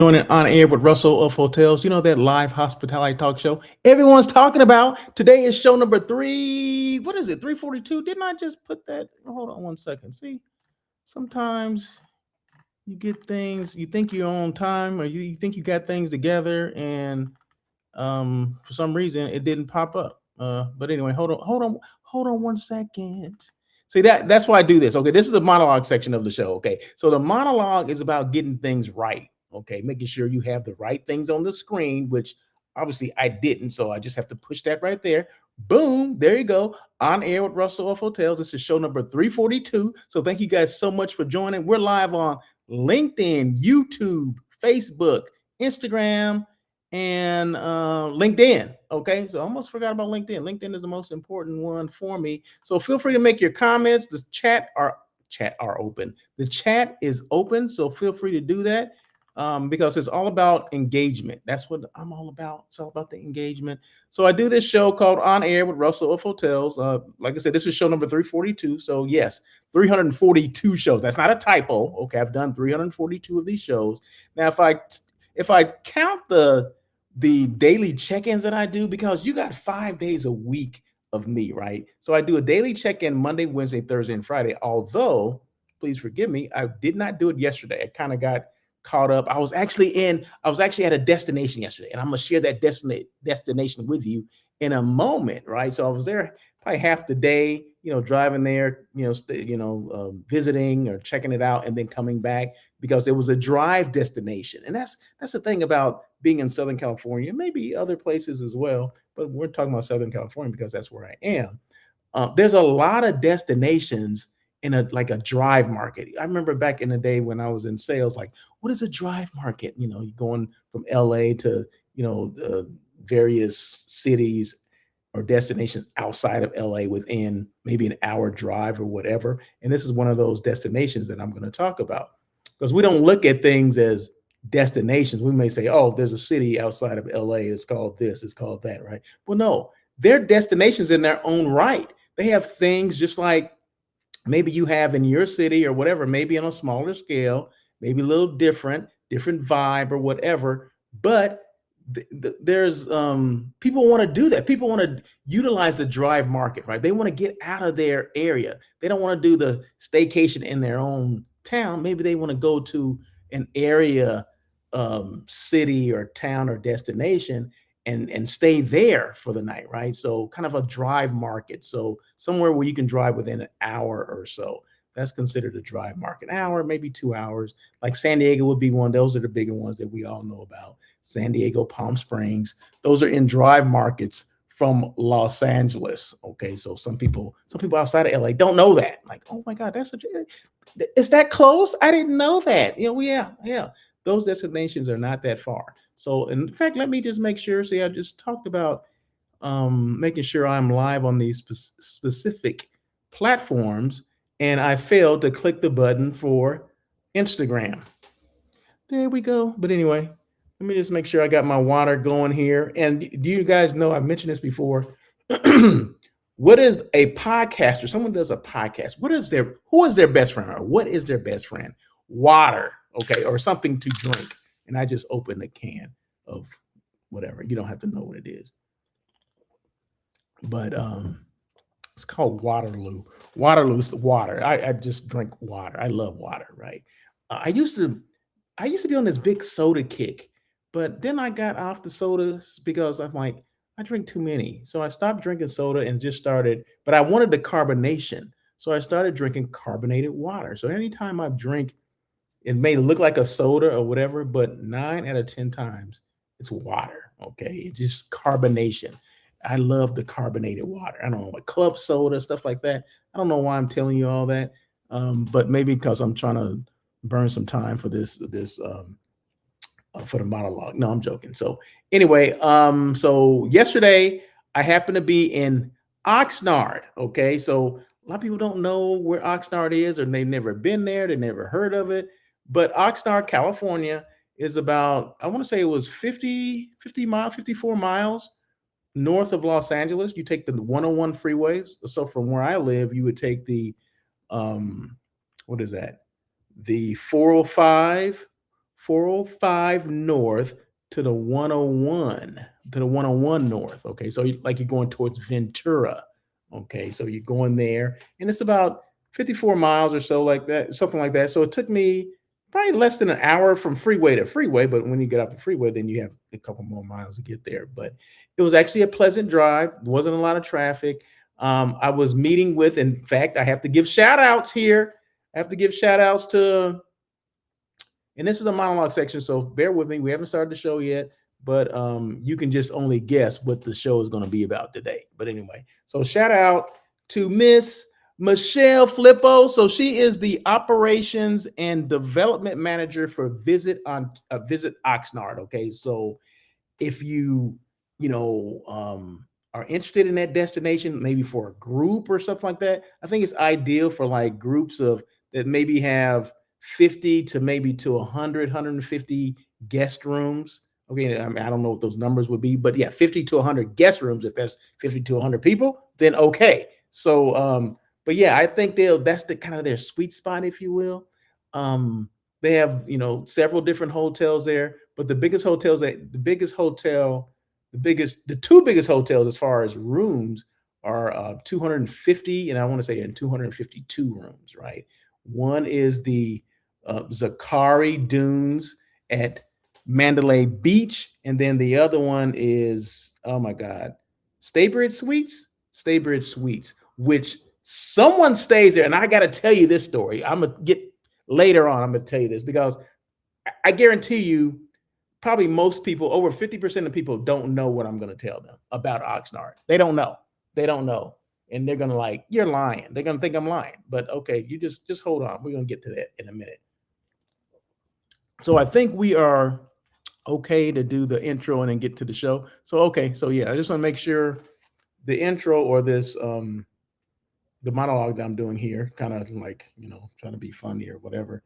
Joining on air with Russell of Hotels, that live hospitality talk show everyone's talking about. Today is show number three. What is it? 342. Didn't I just put that? Hold on one second. See, sometimes you get things, you think you're on time or you think you got things together, and for some reason it didn't pop up. But anyway, hold on one second. See that's why I do this. Okay, this is the monologue section of the show. Okay, so the monologue is about getting things right. Okay, making sure you have the right things on the screen, which obviously I didn't, so I just have to push that right there. Boom, there you go. On air with Russell of Hotels. This is show number 342. So thank you guys so much for joining. We're live on LinkedIn, YouTube, Facebook, Instagram, and LinkedIn. Okay, so I almost forgot about LinkedIn. LinkedIn is the most important one for me. So feel free to make your comments. The chat are open. The chat is open, so feel free to do that because it's all about engagement. That's what I'm all about. It's all about the engagement. So I do this show called On Air with Russell of Hotels. Like I said, this is show number 342. So yes, 342 shows. That's not a typo. Okay, I've done 342 of these shows. Now, if I count the daily check-ins that I do, because you got 5 days a week of me, right? So I do a daily check-in Monday, Wednesday, Thursday, and Friday. Although, please forgive me, I did not do it yesterday. I kind of got caught up. I was actually at a destination yesterday, and I'm gonna share that destination with you in a moment, right? So I was there probably half the day, driving there, visiting or checking it out, and then coming back because it was a drive destination. And that's the thing about being in Southern California, maybe other places as well, but we're talking about Southern California because that's where I am. There's a lot of destinations in a drive market. I remember back in the day when I was in sales, like, what is a drive market? You're going from LA to various cities or destinations outside of LA within maybe an hour drive or whatever. And this is one of those destinations that I'm going to talk about, because we don't look at things as destinations. We may say, oh, there's a city outside of LA. It's called this, it's called that, right? Well, no, they're destinations in their own right. They have things just like maybe you have in your city or whatever, maybe on a smaller scale, maybe a little different vibe or whatever. But there's people want to do that. People want to utilize the drive market, right? They want to get out of their area. They don't want to do the staycation in their own town. Maybe they want to go to an area, city or town or destination, and stay there for the night, right? So kind of a drive market. So somewhere where you can drive within an hour or so. That's considered a drive market. An hour, maybe 2 hours. Like San Diego would be one. Those are the bigger ones that we all know about. San Diego, Palm Springs. Those are in drive markets from Los Angeles. Okay, so some people outside of LA don't know that. Like, oh my God, is that close? I didn't know that. Yeah. Those destinations are not that far. So, in fact, let me just make sure. See, I just talked about making sure I'm live on these specific platforms, and I failed to click the button for Instagram. There we go. But anyway, let me just make sure I got my water going here. And do you guys know, I've mentioned this before. What is a podcaster? Someone does a podcast. Who is their best friend, or what is their best friend? Water, okay, or something to drink. And I just opened a can of whatever. You don't have to know what it is. But it's called Waterloo. Waterloo's water. I just drink water. I love water, right? I used to be on this big soda kick, but then I got off the sodas because I'm like, I drink too many. So I stopped drinking soda and just started, but I wanted the carbonation. So I started drinking carbonated water. So anytime I drink, it may look like a soda or whatever, but 9 out of 10 times it's water. Okay. It's just carbonation. I love the carbonated water. I don't know, like club soda, stuff like that. I don't know why I'm telling you all that. But maybe because I'm trying to burn some time for for the monologue. No, I'm joking. So anyway, so yesterday I happened to be in Oxnard. Okay, so a lot of people don't know where Oxnard is, or they've never been there, they never heard of it. But Oxnard, California, is about, I want to say it was 50 miles, 54 miles north of Los Angeles. You take the 101 freeways. So from where I live, you would take the what is that? The 405, 405 north to the 101 north. Okay, so like you're going towards Ventura. Okay, so you're going there, and it's about 54 miles or so, like that, something like that. So it took me probably less than an hour from freeway to freeway. But when you get off the freeway, then you have a couple more miles to get there. But it was actually a pleasant drive. There wasn't a lot of traffic. I was meeting with, in fact, I have to give shout outs here. I have to give shout outs to, and this is a monologue section, so bear with me. We haven't started the show yet, but you can just only guess what the show is going to be about today. But anyway, so shout out to Miss Michelle Flippo. So she is the operations and development manager for Visit Oxnard. Okay, so if you are interested in that destination, maybe for a group or something like that, I think it's ideal for like groups of that maybe have 50 to maybe to 150 guest rooms. Okay, I mean, I don't know what those numbers would be, but yeah, 50 to 100 guest rooms. If that's 50 to 100 people, then okay. So but yeah, I think that's the kind of their sweet spot, if you will. They have, several different hotels there, but the two biggest hotels as far as rooms are 250, and I want to say in 252 rooms, right? One is the Zachari Dunes at Mandalay Beach, and then the other one is, oh my God, Staybridge Suites, which someone stays there, and I got to tell you this story. I'm gonna get later on. I'm gonna tell you this because I guarantee you, probably most people, over 50% of people, don't know what I'm going to tell them about Oxnard. They don't know. And they're going to like, you're lying. They're going to think I'm lying. But okay, you just hold on. We're going to get to that in a minute. So I think we are okay to do the intro and then get to the show. So, okay. So yeah, I just want to make sure the intro or this, the monologue that I'm doing here, kind of like, trying to be funny or whatever,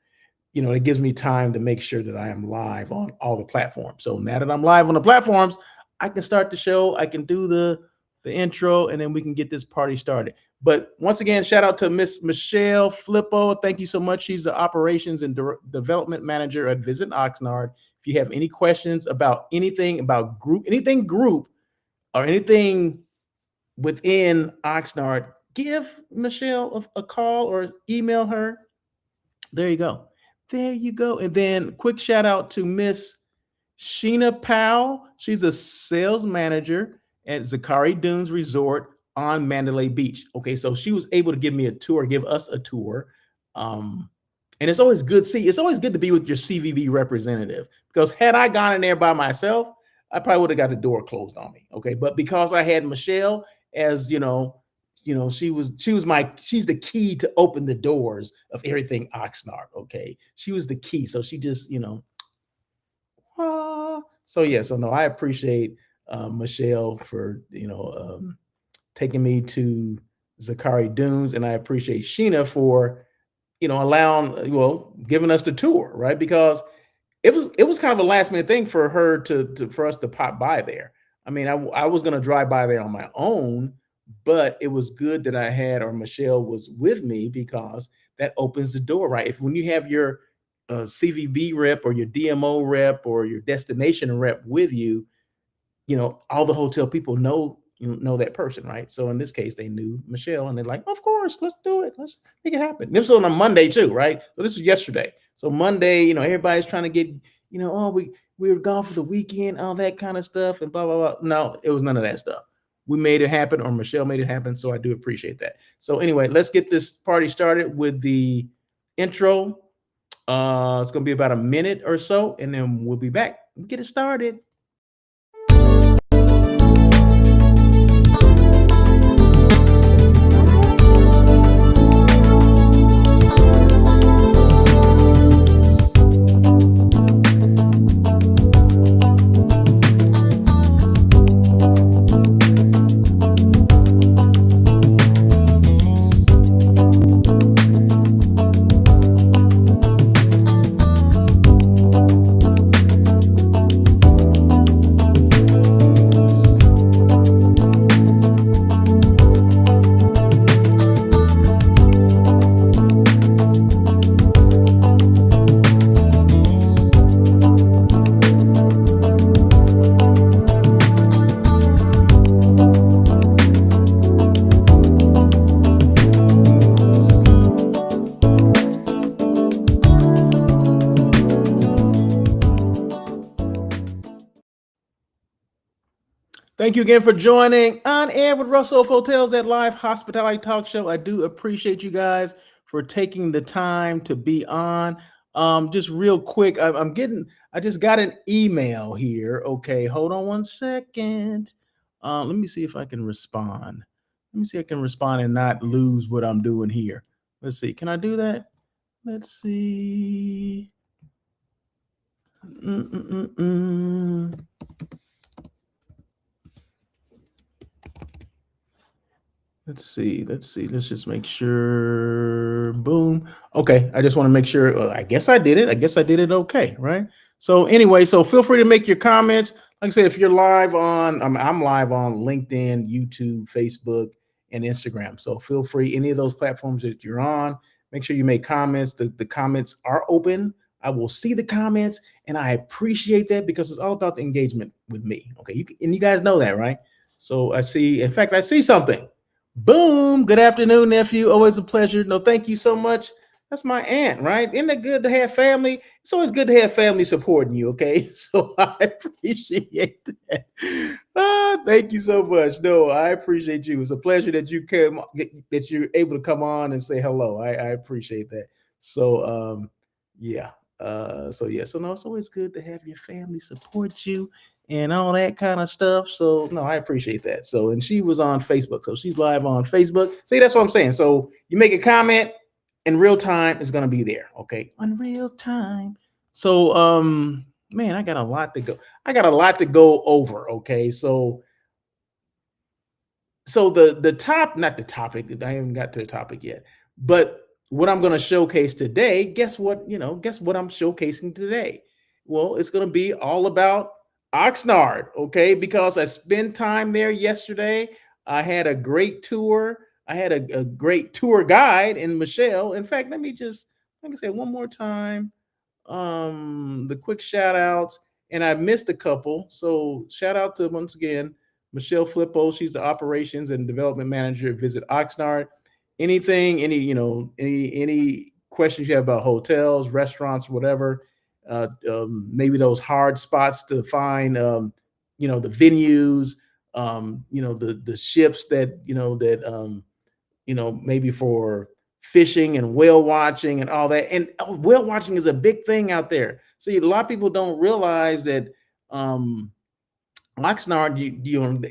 it gives me time to make sure that I am live on all the platforms. So now that I'm live on the platforms, I can start the show. I can do the intro, and then we can get this party started. But once again, shout out to Miss Michelle Flippo. Thank you so much. She's the operations and development manager at Visit Oxnard. If you have any questions about anything about group, or anything within Oxnard, give Michelle a call or email her. There you go. And then quick shout out to Miss Sheena Pao. She's a sales manager at Zachari Dunes Resort on Mandalay Beach. Okay, so she was able to give us a tour. And it's always good. It's always good to be with your CVB representative, because had I gone in there by myself, I probably would have got the door closed on me. Okay, but because I had Michelle as she's the key to open the doors of everything Oxnard. Okay, she was the key, so she just so no, I appreciate Michelle for taking me to Zachari Dunes, and I appreciate Sheena for giving us the tour, right? Because it was kind of a last minute thing for her for us to pop by there. I mean, I was gonna drive by there on my own, but it was good that Michelle was with me, because that opens the door, right? When you have your CVB rep or your DMO rep or your destination rep with you, all the hotel people know that person, right? So in this case, they knew Michelle, and they're like, of course, let's do it. Let's make it happen. This was on a Monday too, right? So this was yesterday. So Monday, everybody's trying to get, we were gone for the weekend, all that kind of stuff, and blah, blah, blah. No, it was none of that stuff. We made it happen, or Michelle made it happen. So I do appreciate that. So anyway, let's get this party started with the intro. It's going to be about a minute or so, and then we'll be back. We'll get it started. Thank you again for joining On Air with Russell of Hotels, that live hospitality talk show. I do appreciate you guys for taking the time to be on. Just real quick, I just got an email here. Okay, hold on one second. Let me see if I can respond. Let me see if I can respond and not lose what I'm doing here. Let's see. Can I do that? Let's see. Mm-mm-mm-mm. Let's see. Let's see. Let's just make sure. Boom. Okay. I just want to make sure. I guess I did it. I guess I did it okay. Right. So anyway, so feel free to make your comments. Like I said, if you're live on, I'm live on LinkedIn, YouTube, Facebook, and Instagram. So feel free, any of those platforms that you're on, make sure you make comments. The comments are open. I will see the comments, and I appreciate that because it's all about the engagement with me. Okay. And you guys know that, right? So I see, in fact, I see something. Boom. Good afternoon, nephew. Always a pleasure. No, thank you so much. That's my aunt, right? Isn't it good to have family? It's always good to have family supporting you, okay? So I appreciate that. Thank you so much. No, I appreciate you. It's a pleasure that you came, that you're able to come on and say hello. I appreciate that. So yeah. So no, it's always good to have your family support you and all that kind of stuff. So no, I appreciate that. So, and she was on Facebook, so she's live on Facebook. See, that's what I'm saying. So you make a comment in real time, it's gonna be there. Okay, on real time. So, man, I got a lot to go. I got a lot to go over. Okay, so the top, not the topic, I haven't got to the topic yet, but what I'm going to showcase today, guess what, guess what I'm showcasing today? Well, it's going to be all about Oxnard. Okay, because I spent time there yesterday. I had a great tour. I had a great tour guide in Michelle. In fact, let me just, like I said, one more time, the quick shout outs, and I missed a couple. So shout out to, once again, Michelle Flippo. She's the operations and development manager at Visit Oxnard. Anything, any questions you have about hotels, restaurants, whatever, maybe those hard spots to find, the venues, the ships that, maybe for fishing and whale watching and all that. And whale watching is a big thing out there. See, a lot of people don't realize that Oxnard,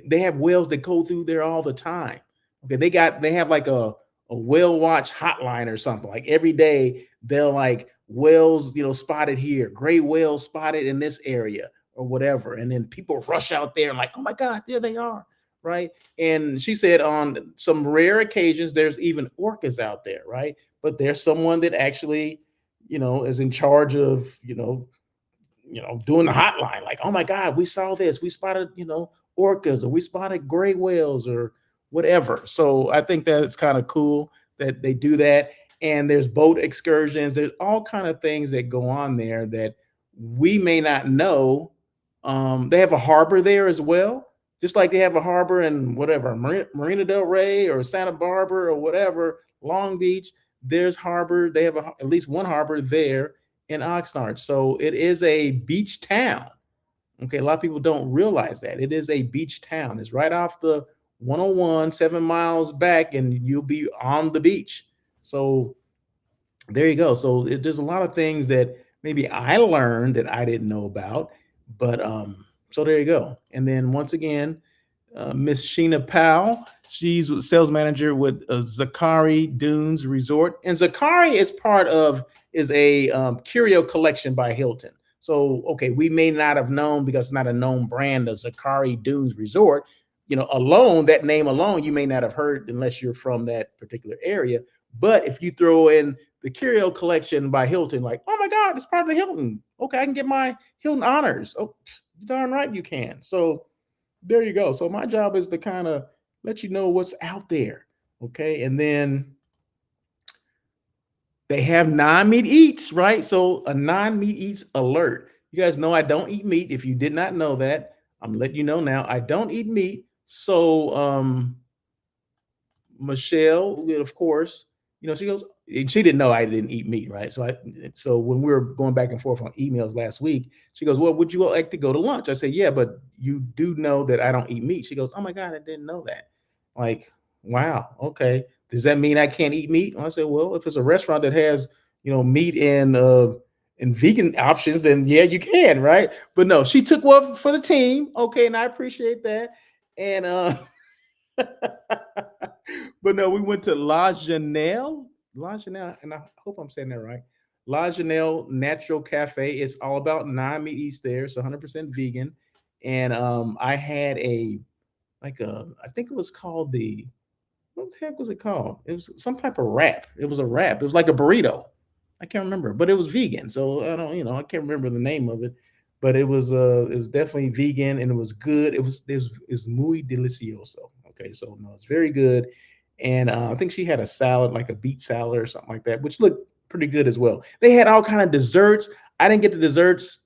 they have whales that go through there all the time. Okay, they have like a whale watch hotline or something. Like every day they'll like whales, spotted here, gray whales spotted in this area or whatever. And then people rush out there and like, oh my God, there they are. Right. And she said on some rare occasions, there's even orcas out there, right? But there's someone that actually, is in charge of, doing the hotline, like, oh my God, we saw this, we spotted, orcas, or we spotted gray whales or whatever. So I think that's kind of cool that they do that. And there's boat excursions, there's all kind of things that go on there that we may not know. They have a harbor there as well, just like they have a harbor in whatever, Marina Del Rey or Santa Barbara or whatever, Long Beach. There's harbor, they have at least one harbor there in Oxnard. So it is a beach town. Okay, a lot of people don't realize that. It is a beach town. It's right off the 101, 7 miles back, and you'll be on the beach. So there you go. So there's a lot of things that maybe I learned that I didn't know about. But so there you go. And then once again, Miss Sheena Pao. She's sales manager with Zachari Dunes Resort, and Zachari is a curio collection by Hilton. So okay, we may not have known because it's not a known brand of Zachari Dunes Resort. Alone, that name alone, you may not have heard unless you're from that particular area. But if you throw in the curio collection by Hilton, like, oh my God, it's part of the Hilton. Okay, I can get my Hilton honors. Oh, darn right you can. So there you go. So my job is to kind of let you know what's out there. Okay. And then they have non-meat eats, right? So a non-meat eats alert. You guys know I don't eat meat. If you did not know that, I'm letting you know now. I don't eat meat. So Michelle, of course, she goes, and she didn't know I didn't eat meat, right? So when we were going back and forth on emails last week, she goes, "Well, would you like to go to lunch?" I said, "Yeah, but you do know that I don't eat meat." She goes, "Oh my God, I didn't know that." Like, wow, okay. Does that mean I can't eat meat? I said, "Well, if it's a restaurant that has, meat and vegan options, then yeah, you can, right?" But no, she took one for the team. Okay, and I appreciate that. And but no, we went to La Janelle, and I hope I'm saying that right. La Janelle Natural Cafe. It's all about non-meat eats there. It's 100% vegan. And I had I think it was called what the heck was it called? It was some type of wrap. It was a wrap. It was like a burrito. I can't remember, but it was vegan. So I don't, I can't remember the name of it, but it was definitely vegan and it was good. It's muy delicioso. Okay, so no, it's very good. And I think she had a salad, like a beet salad or something like that, which looked pretty good as well. They had all kind of desserts. I didn't get the desserts.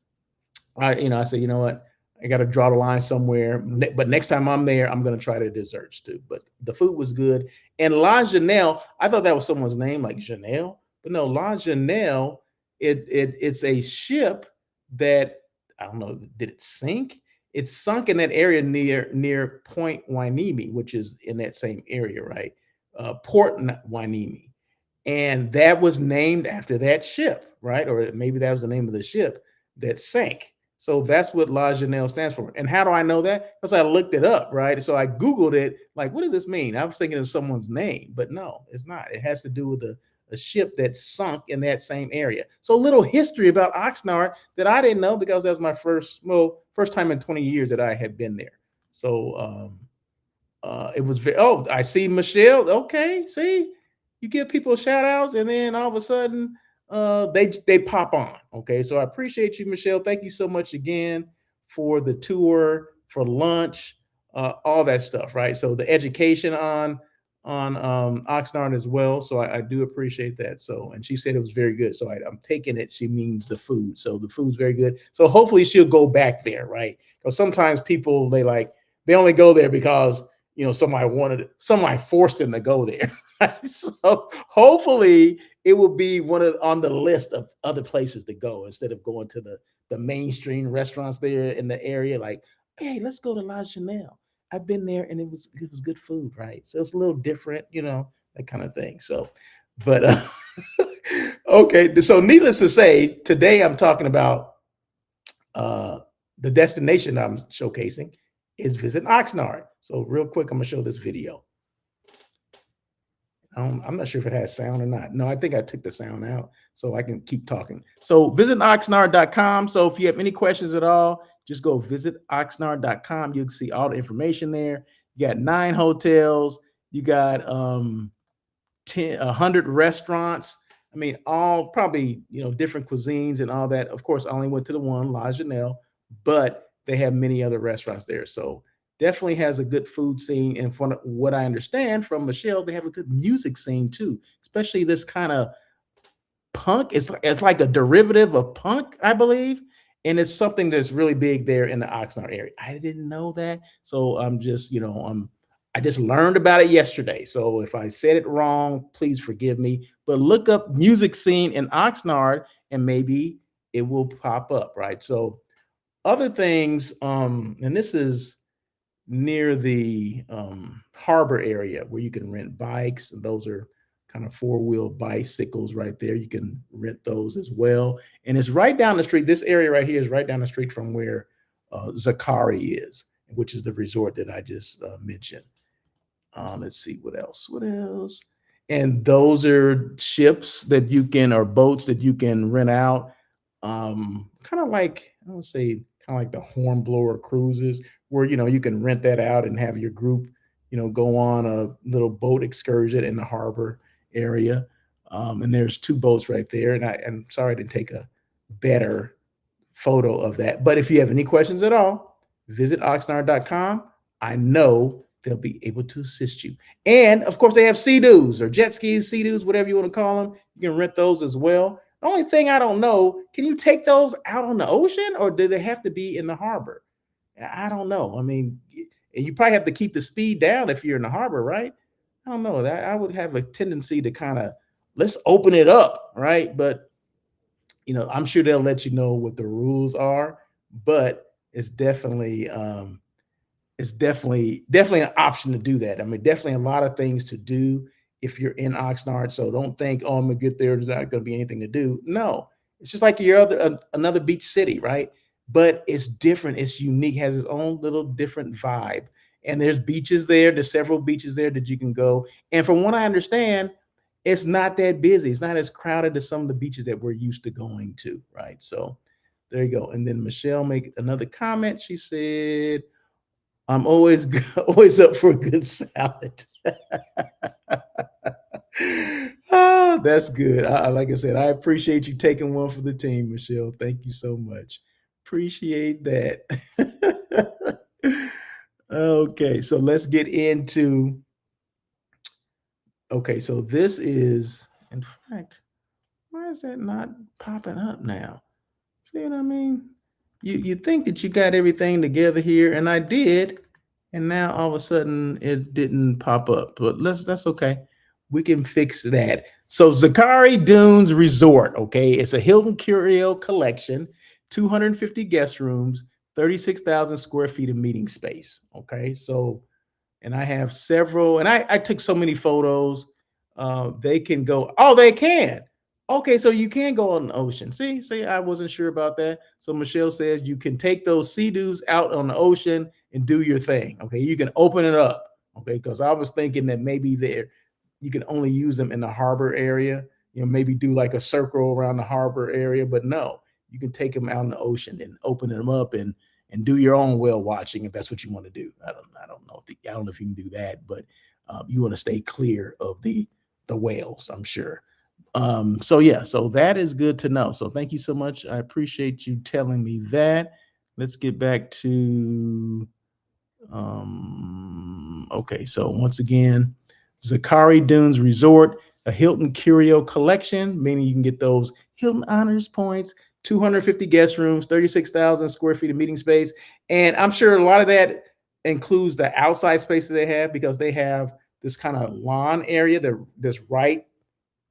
I said, you know what? I got to draw the line somewhere. But next time I'm there, I'm going to try the desserts too. But the food was good. And La Janelle, I thought that was someone's name, like Janelle, but no, La Janelle, it's a ship that I don't know, did it sink? It sunk in that area near Point Wainimi, which is in that same area, right? Port Wainimi, and that was named after that ship, right? Or maybe that was the name of the ship that sank. So that's what La Janelle stands for. And how do I know that? Because I looked it up, right? So I Googled it, like, what does this mean? I was thinking of someone's name, but no, it's not. It has to do with a ship that sunk in that same area. So a little history about Oxnard that I didn't know because that was my first time in 20 years that I had been there. So it was very, oh, I see Michelle. Okay, see, you give people shout outs, and then all of a sudden, they pop on. Okay, so I appreciate you, Michelle. Thank you so much again for the tour, for lunch, all that stuff. Right. So the education on Oxnard as well. So I do appreciate that. So, and she said it was very good. So I'm taking it. She means the food. So the food's very good. So hopefully she'll go back there. Right. Because sometimes people they only go there because somebody forced them to go there. So hopefully it will be on the list of other places to go instead of going to the mainstream restaurants there in the area. Like, hey, let's go to La Chanel. I've been there and it was good food, right? So it's a little different, that kind of thing. So, but okay. So needless to say, today I'm talking about uh the destination I'm showcasing is Visit Oxnard. So real quick, I'm gonna show this video. I'm not sure if it has sound or not. No, I think I took the sound out so I can keep talking. So visit oxnard.com. So if you have any questions at all, just go visit oxnard.com. You can see all the information there. You got 9 hotels. You got 100 restaurants. I mean, all probably, different cuisines and all that. Of course, I only went to the one, La Janelle, but they have many other restaurants there. So definitely has a good food scene. And from what I understand from Michelle, they have a good music scene too, especially this kind of punk. It's like a derivative of punk, I believe. And it's something that's really big there in the Oxnard area. I didn't know that. So I'm just, I just learned about it yesterday. So if I said it wrong, please forgive me. But look up music scene in Oxnard and maybe it will pop up, right? So other things, and this is near the harbor area where you can rent bikes. And those are kind of four-wheel bicycles right there. You can rent those as well. And it's right down the street. This area right here is right down the street from where Zachari is, which is the resort that I just mentioned. Let's see what else. What else? And those are ships that you can, or boats that you can rent out. Kind of like, I don't say kind of like the Hornblower cruises, where you can rent that out and have your group, go on a little boat excursion in the harbor area. And there's 2 boats right there. And I'm sorry to take a better photo of that. But if you have any questions at all, visit oxnard.com. I know they'll be able to assist you. And of course, they have sea-doos or jet skis, sea-doos, whatever you want to call them. You can rent those as well. The only thing I don't know, can you take those out on the ocean or do they have to be in the harbor? I don't know. I mean, and you probably have to keep the speed down if you're in the harbor, right? I don't know. That I would have a tendency to kind of let's open it up, right? But I'm sure they'll let you know what the rules are, but it's definitely an option to do that. I mean, definitely a lot of things to do if you're in Oxnard. So don't think, oh, I'm gonna get there. There's not gonna be anything to do. No, it's just like your another beach city, right? But it's different. It's unique. Has its own little different vibe. And there's beaches there. There's several beaches there that you can go. And from what I understand, it's not that busy. It's not as crowded as some of the beaches that we're used to going to, right? So there you go. And then Michelle make another comment. She said, I'm always always up for a good salad. Oh, that's good. Like I said, I appreciate you taking one for the team, Michelle. Thank you so much. Appreciate that. Okay, so let's get into. Okay, so this is, in fact, why is that not popping up now? See what I mean? You think that you got everything together here, and I did, and now all of a sudden it didn't pop up. But that's okay. We can fix that. So Zachari Dunes Resort, okay, it's a Hilton Curio collection, 250 guest rooms, 36,000 square feet of meeting space. Okay, so and I have several, and I took so many photos. They can go. Oh, they can. Okay, so you can go on the ocean. See, I wasn't sure about that. So Michelle says you can take those sea-doos out on the ocean and do your thing. Okay, you can open it up. Okay, because I was thinking that maybe there you can only use them in the harbor area. Maybe do like a circle around the harbor area, but no, you can take them out in the ocean and open them up and do your own whale watching if that's what you want to do. I don't know if you can do that, but you want to stay clear of the whales, I'm sure. So yeah, so that is good to know. So thank you so much. I appreciate you telling me that. Let's get back to okay, so once again, Zachari Dunes Resort, a Hilton Curio collection, meaning you can get those Hilton Honors points, 250 guest rooms, 36,000 square feet of meeting space. And I'm sure a lot of that includes the outside space that they have because they have this kind of lawn area that's right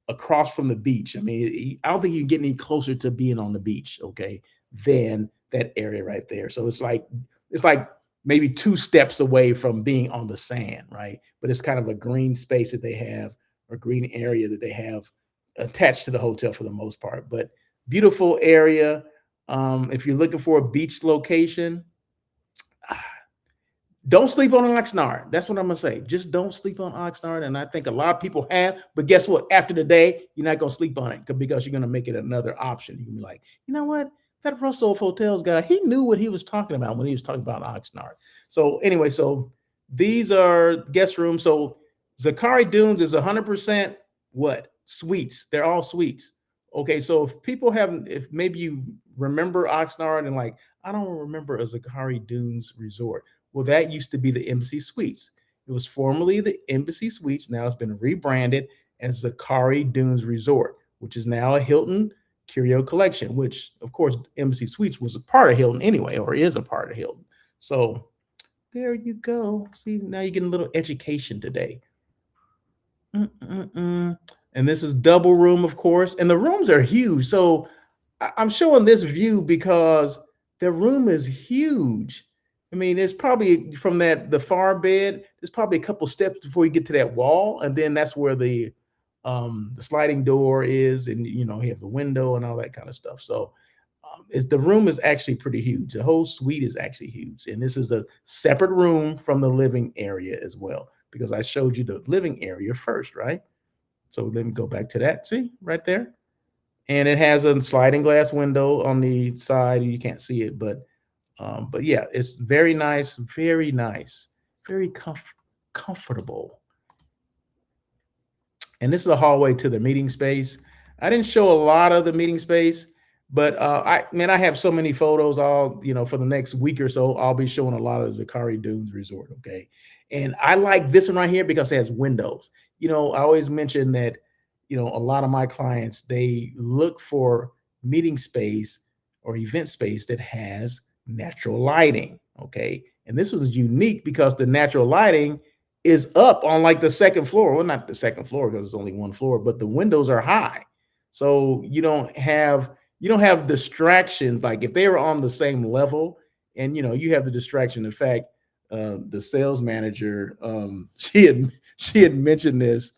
across from the beach. I mean, I don't think you can get any closer to being on the beach, okay, than that area right there. So it's like maybe two steps away from being on the sand, right? But it's kind of a green space that they have, or green area that they have attached to the hotel for the most part. But beautiful area. If you're looking for a beach location, don't sleep on Oxnard. That's what I'm gonna say. Just don't sleep on Oxnard. And I think a lot of people have, but guess what? After the day, you're not gonna sleep on it because you're gonna make it another option. You can be like, you know what? That Russell Hotels guy, he knew what he was talking about when he was talking about Oxnard. So anyway, so these are guest rooms. So Zachari Dunes is 100% what? Suites. They're all suites. Okay, so if maybe you remember Oxnard and like, I don't remember a Zachari Dunes resort. Well, that used to be the Embassy Suites. It was formerly the Embassy Suites. Now it's been rebranded as Zachari Dunes Resort, which is now a Hilton Curio Collection, which, of course, Embassy Suites was a part of Hilton anyway, or is a part of Hilton. So there you go. See, now you're getting a little education today. Mm-mm-mm. And this is double room, of course, and the rooms are huge. So I'm showing this view because the room is huge. I mean, it's probably from the far bed. There's probably a couple steps before you get to that wall, and then that's where the sliding door is, and you have the window and all that kind of stuff. So, the room is actually pretty huge. The whole suite is actually huge, and this is a separate room from the living area as well because I showed you the living area first, right? So let me go back to that. See right there, and it has a sliding glass window on the side. You can't see it, but yeah, it's very nice, very comfortable. And this is a hallway to the meeting space. I didn't show a lot of the meeting space, but I have so many photos. For the next week or so, I'll be showing a lot of Zachari Dunes Resort. Okay, and I like this one right here because it has windows. I always mention that. A lot of my clients, they look for meeting space or event space that has natural lighting. Okay, and this was unique because the natural lighting is up on like the second floor. Well, not the second floor because it's only one floor, but the windows are high. So you don't have distractions. Like if they were on the same level and you have the distraction. In fact, the sales manager, she had mentioned this,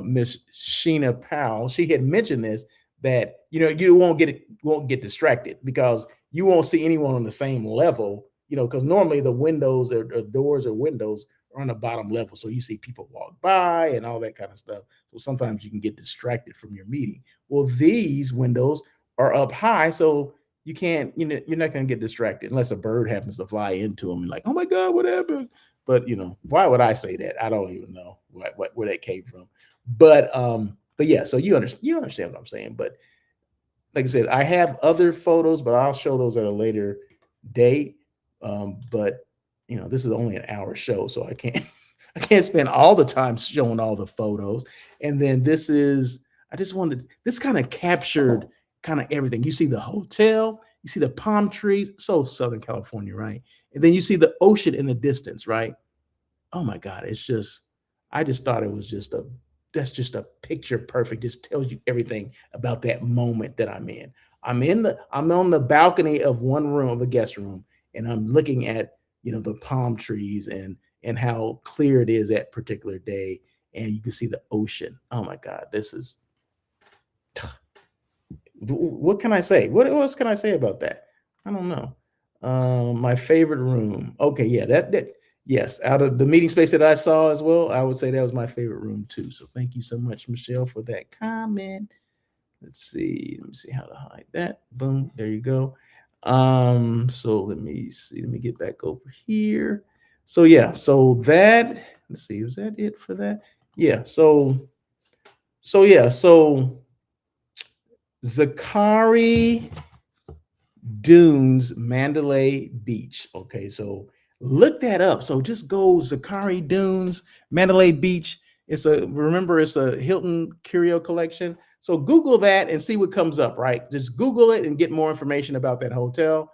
Miss Sheena Pao. She had mentioned this that you won't get distracted because you won't see anyone on the same level. Because normally the windows or doors or windows are on the bottom level, so you see people walk by and all that kind of stuff. So sometimes you can get distracted from your meeting. Well, these windows are up high, so you can't. You're not going to get distracted unless a bird happens to fly into them. And like, oh my god, what happened? But why would I say that? I don't even know where that came from. But yeah, so you understand what I'm saying. But like I said, I have other photos, but I'll show those at a later date. But this is only an hour show, so I can't I can't spend all the time showing all the photos. And then I just wanted this kind of captured kind of everything. You see the hotel, you see the palm trees, so Southern California, right? And then you see the ocean in the distance, right? Oh my God, I just thought it was that's just a picture perfect. Just tells you everything about that moment that I'm in. I'm on the balcony of one room of a guest room, and I'm looking at, the palm trees and how clear it is that particular day. And you can see the ocean. Oh my God, this is what can I say? What else can I say about that? I don't know. My favorite room. Okay, yeah, that yes, out of the meeting space that I saw as well, I would say that was my favorite room too. So thank you so much, Michelle, for that comment. Let's see. Let me see how to hide that. Boom. There you go. So let me see. Let me get back over here. So yeah, so that let's see, was that it for that? Yeah. So Zachari Dunes, Mandalay Beach. Okay, so look that up. So just go Zachari Dunes, Mandalay Beach. It's a Hilton Curio collection. So Google that and see what comes up, right? Just Google it and get more information about that hotel.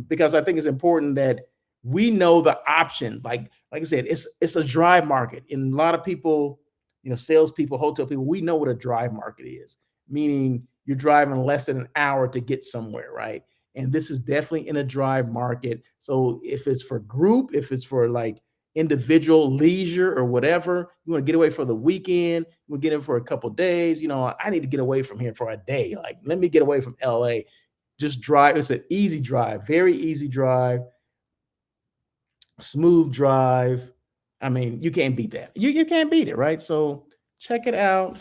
Because I think it's important that we know the option. Like I said, it's a drive market. And a lot of people, salespeople, hotel people, we know what a drive market is, meaning you're driving less than an hour to get somewhere, right? And this is definitely in a drive market. So if it's for group, if it's for like individual leisure or whatever, you want to get away for the weekend, you want to get in for a couple days, I need to get away from here for a day. Like, let me get away from LA. Just drive. It's an easy drive, very easy drive, smooth drive. I mean, you can't beat that. You can't beat it, right? So check it out.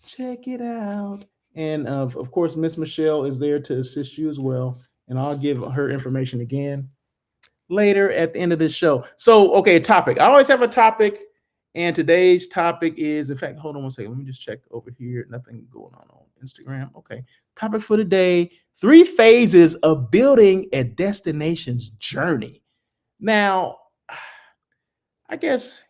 Check it out. And of course, Miss Michelle is there to assist you as well. And I'll give her information again later at the end of this show. So, okay, topic. I always have a topic. And today's topic is, in fact, hold on one second. Let me just check over here. Nothing going on Instagram. Okay. Topic for today: 3 phases of building a destination's journey. Now, I guess,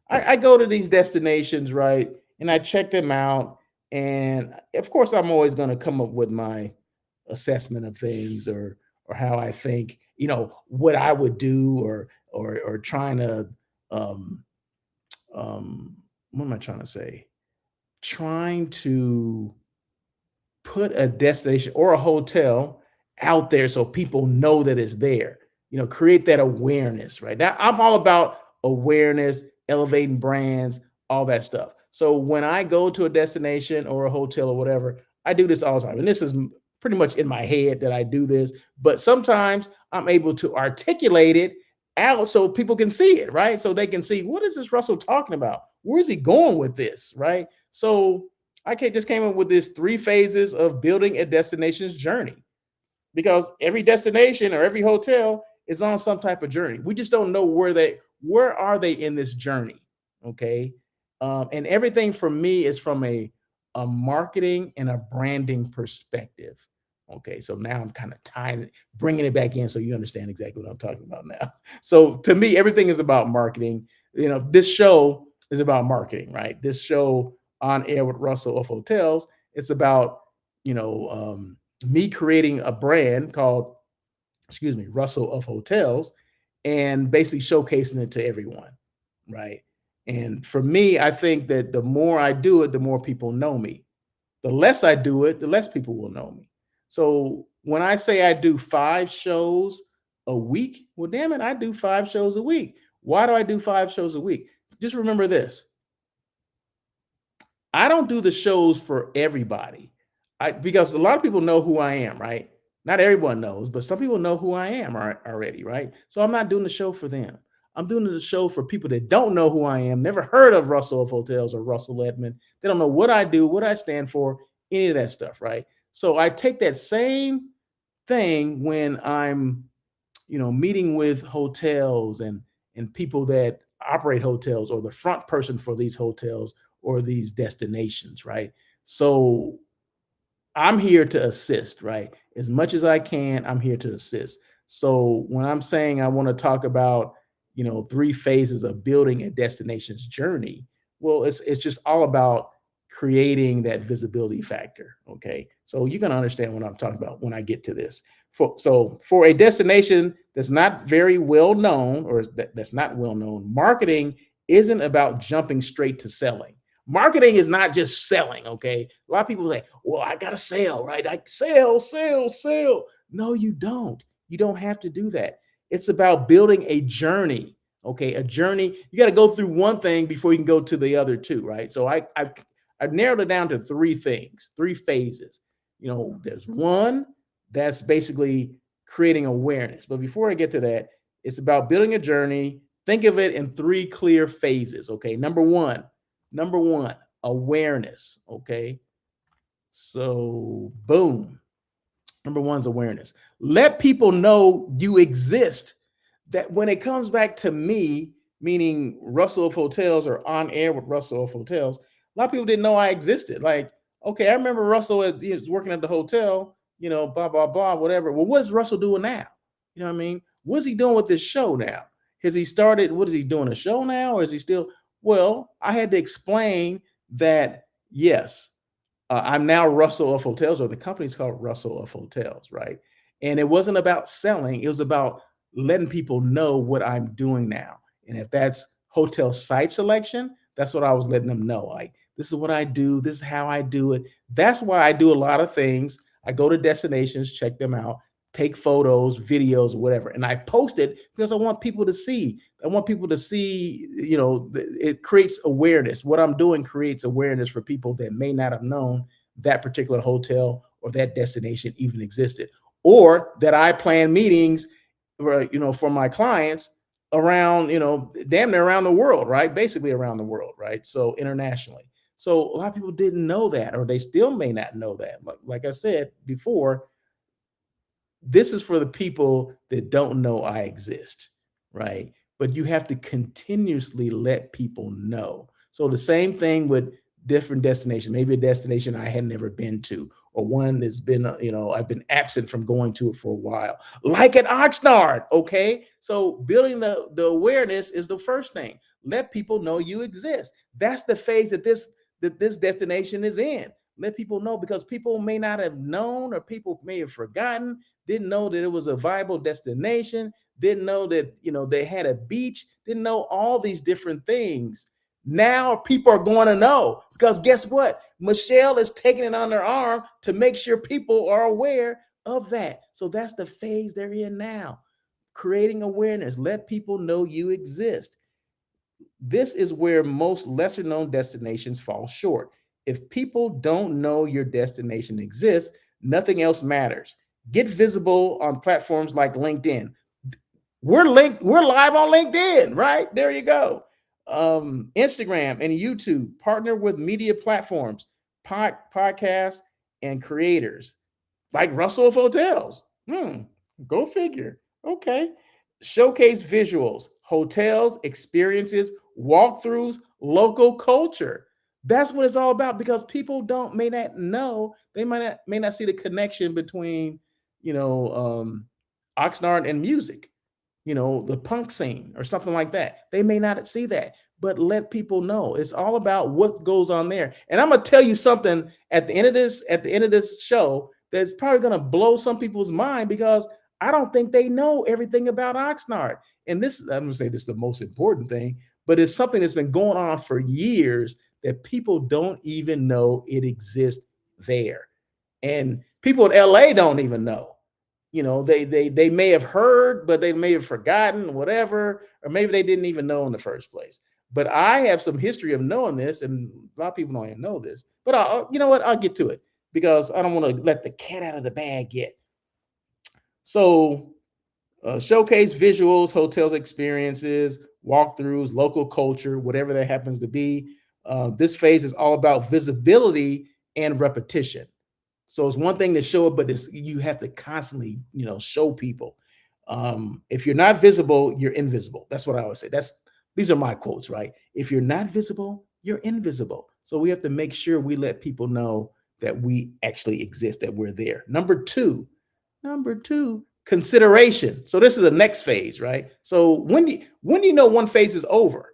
I go to these destinations, right? And I check them out. And of course, I'm always going to come up with my assessment of things or how I think, what I would do or trying to um what am I trying to say? Trying to put a destination or a hotel out there so people know that it's there. Create that awareness, right? Now, I'm all about awareness, elevating brands, all that stuff. So when I go to a destination or a hotel or whatever, I do this all the time. And this is pretty much in my head that I do this, but sometimes I'm able to articulate it out so people can see it, right? So they can see, what is this Russell talking about? Where's he going with this, right? So just came up with this 3 phases of building a destination's journey, because every destination or every hotel is on some type of journey. We just don't know where are they in this journey. Okay. And everything for me is from a marketing and a branding perspective. Okay. So now I'm kind of bringing it back in so you understand exactly what I'm talking about now. So to me, everything is about marketing. This show is about marketing, right? This show on air with Russell of Hotels, it's about, me creating a brand called, Russell of Hotels, and basically showcasing it to everyone. right? And for me, I think that the more I do it, the more people know me. The less I do it, the less people will know me. So when I say I do 5 shows a week, well, damn it, I do 5 shows a week. Why do I do 5 shows a week? Just remember this: I don't do the shows for everybody. Because a lot of people know who I am, right? Not everyone knows, but some people know who I am already, right? So I'm not doing the show for them. I'm doing the show for people that don't know who I am, never heard of Russell of Hotels or Russell Edmond. They don't know what I do, what I stand for, any of that stuff, right? So I take that same thing when I'm meeting with hotels and people that operate hotels or the front person for these hotels or these destinations, right? So I'm here to assist, right? As much as I can, I'm here to assist. So when I'm saying I want to talk about, 3 phases of building a destination's journey, well, it's just all about creating that visibility factor. Okay. So you're gonna understand what I'm talking about when I get to this. For a destination that's not very well known or that's not well known, marketing isn't about jumping straight to selling. Marketing is not just selling, okay? A lot of people say, well, I got to sell, right? I sell, sell, sell. No, you don't. You don't have to do that. It's about building a journey, okay? A journey. You got to go through one thing before you can go to the other two, right? So I've narrowed it down to 3 things, 3 phases. There's one that's basically creating awareness. But before I get to that, it's about building a journey. Think of it in 3 clear phases, okay? Number one, awareness. Okay. So, boom. Number one is awareness. Let people know you exist. That when it comes back to me, meaning Russell of Hotels or on air with Russell of Hotels, a lot of people didn't know I existed. Like, okay, I remember Russell as he was working at the hotel, blah, blah, blah, whatever. Well, what is Russell doing now? You know what I mean? What's he doing with this show now? Has he started? What is he doing? A show now? Or is he still? Well, I had to explain that, yes, I'm now Russell of Hotels, or the company's called Russell of Hotels, right? And it wasn't about selling, it was about letting people know what I'm doing now. And if that's hotel site selection, that's what I was letting them know. Like, this is what I do, this is how I do it. That's why I do a lot of things. I go to destinations, check them out, take photos, videos, whatever. And I post it because I want people to see. I want people to see, it creates awareness. What I'm doing creates awareness for people that may not have known that particular hotel or that destination even existed, or that I plan meetings, for my clients around, damn near around the world, right? Basically around the world, right? So internationally. So a lot of people didn't know that, or they still may not know that. Like I said before, this is for the people that don't know I exist, right? But you have to continuously let people know. So the same thing with different destinations, maybe a destination I had never been to, or one that's been, I've been absent from going to it for a while, like at Oxnard. Okay. So building the awareness is the first thing. Let people know you exist. That's the phase that this destination is in. Let people know, because people may not have known, or people may have forgotten, didn't know that it was a viable destination, didn't know that, they had a beach, didn't know all these different things. Now people are going to know, because guess what? Michelle is taking it on her arm to make sure people are aware of that. So that's the phase they're in now. Creating awareness, let people know you exist. This is where most lesser known destinations fall short. If people don't know your destination exists, nothing else matters. Get visible on platforms like LinkedIn. We're live on LinkedIn, right? There you go. Instagram and YouTube. Partner with media platforms, podcasts, and creators like Russell of Hotels. Go figure. Okay. Showcase visuals, hotels, experiences, walkthroughs, local culture. That's what it's all about, because people may not know, they may not see the connection between, you know, um, Oxnard and music, the punk scene or something like that. They may not see that, but let people know. It's all about what goes on there. And I'm gonna tell you something at the end of this show that's probably gonna blow some people's mind, because I don't think they know everything about Oxnard. And this, I'm gonna say this is the most important thing. but it's something that's been going on for years that people don't even know it exists there. And people in LA don't even know. They may have heard, but they may have forgotten, whatever, or maybe they didn't even know in the first place. But I have some history of knowing this, and a lot of people don't even know this. But you know what? I'll get to it because I don't want to let the cat out of the bag yet. So, showcase visuals, hotels experiences, walkthroughs, local culture, whatever that happens to be. This phase is all about visibility and repetition. So it's one thing to show it, but you have to constantly, show people. If you're not visible, you're invisible. That's what I always say. These are my quotes, right? If you're not visible, you're invisible. So we have to make sure we let people know that we actually exist, that we're there. Number two, consideration. So this is the next phase, right? So when do you know one phase is over?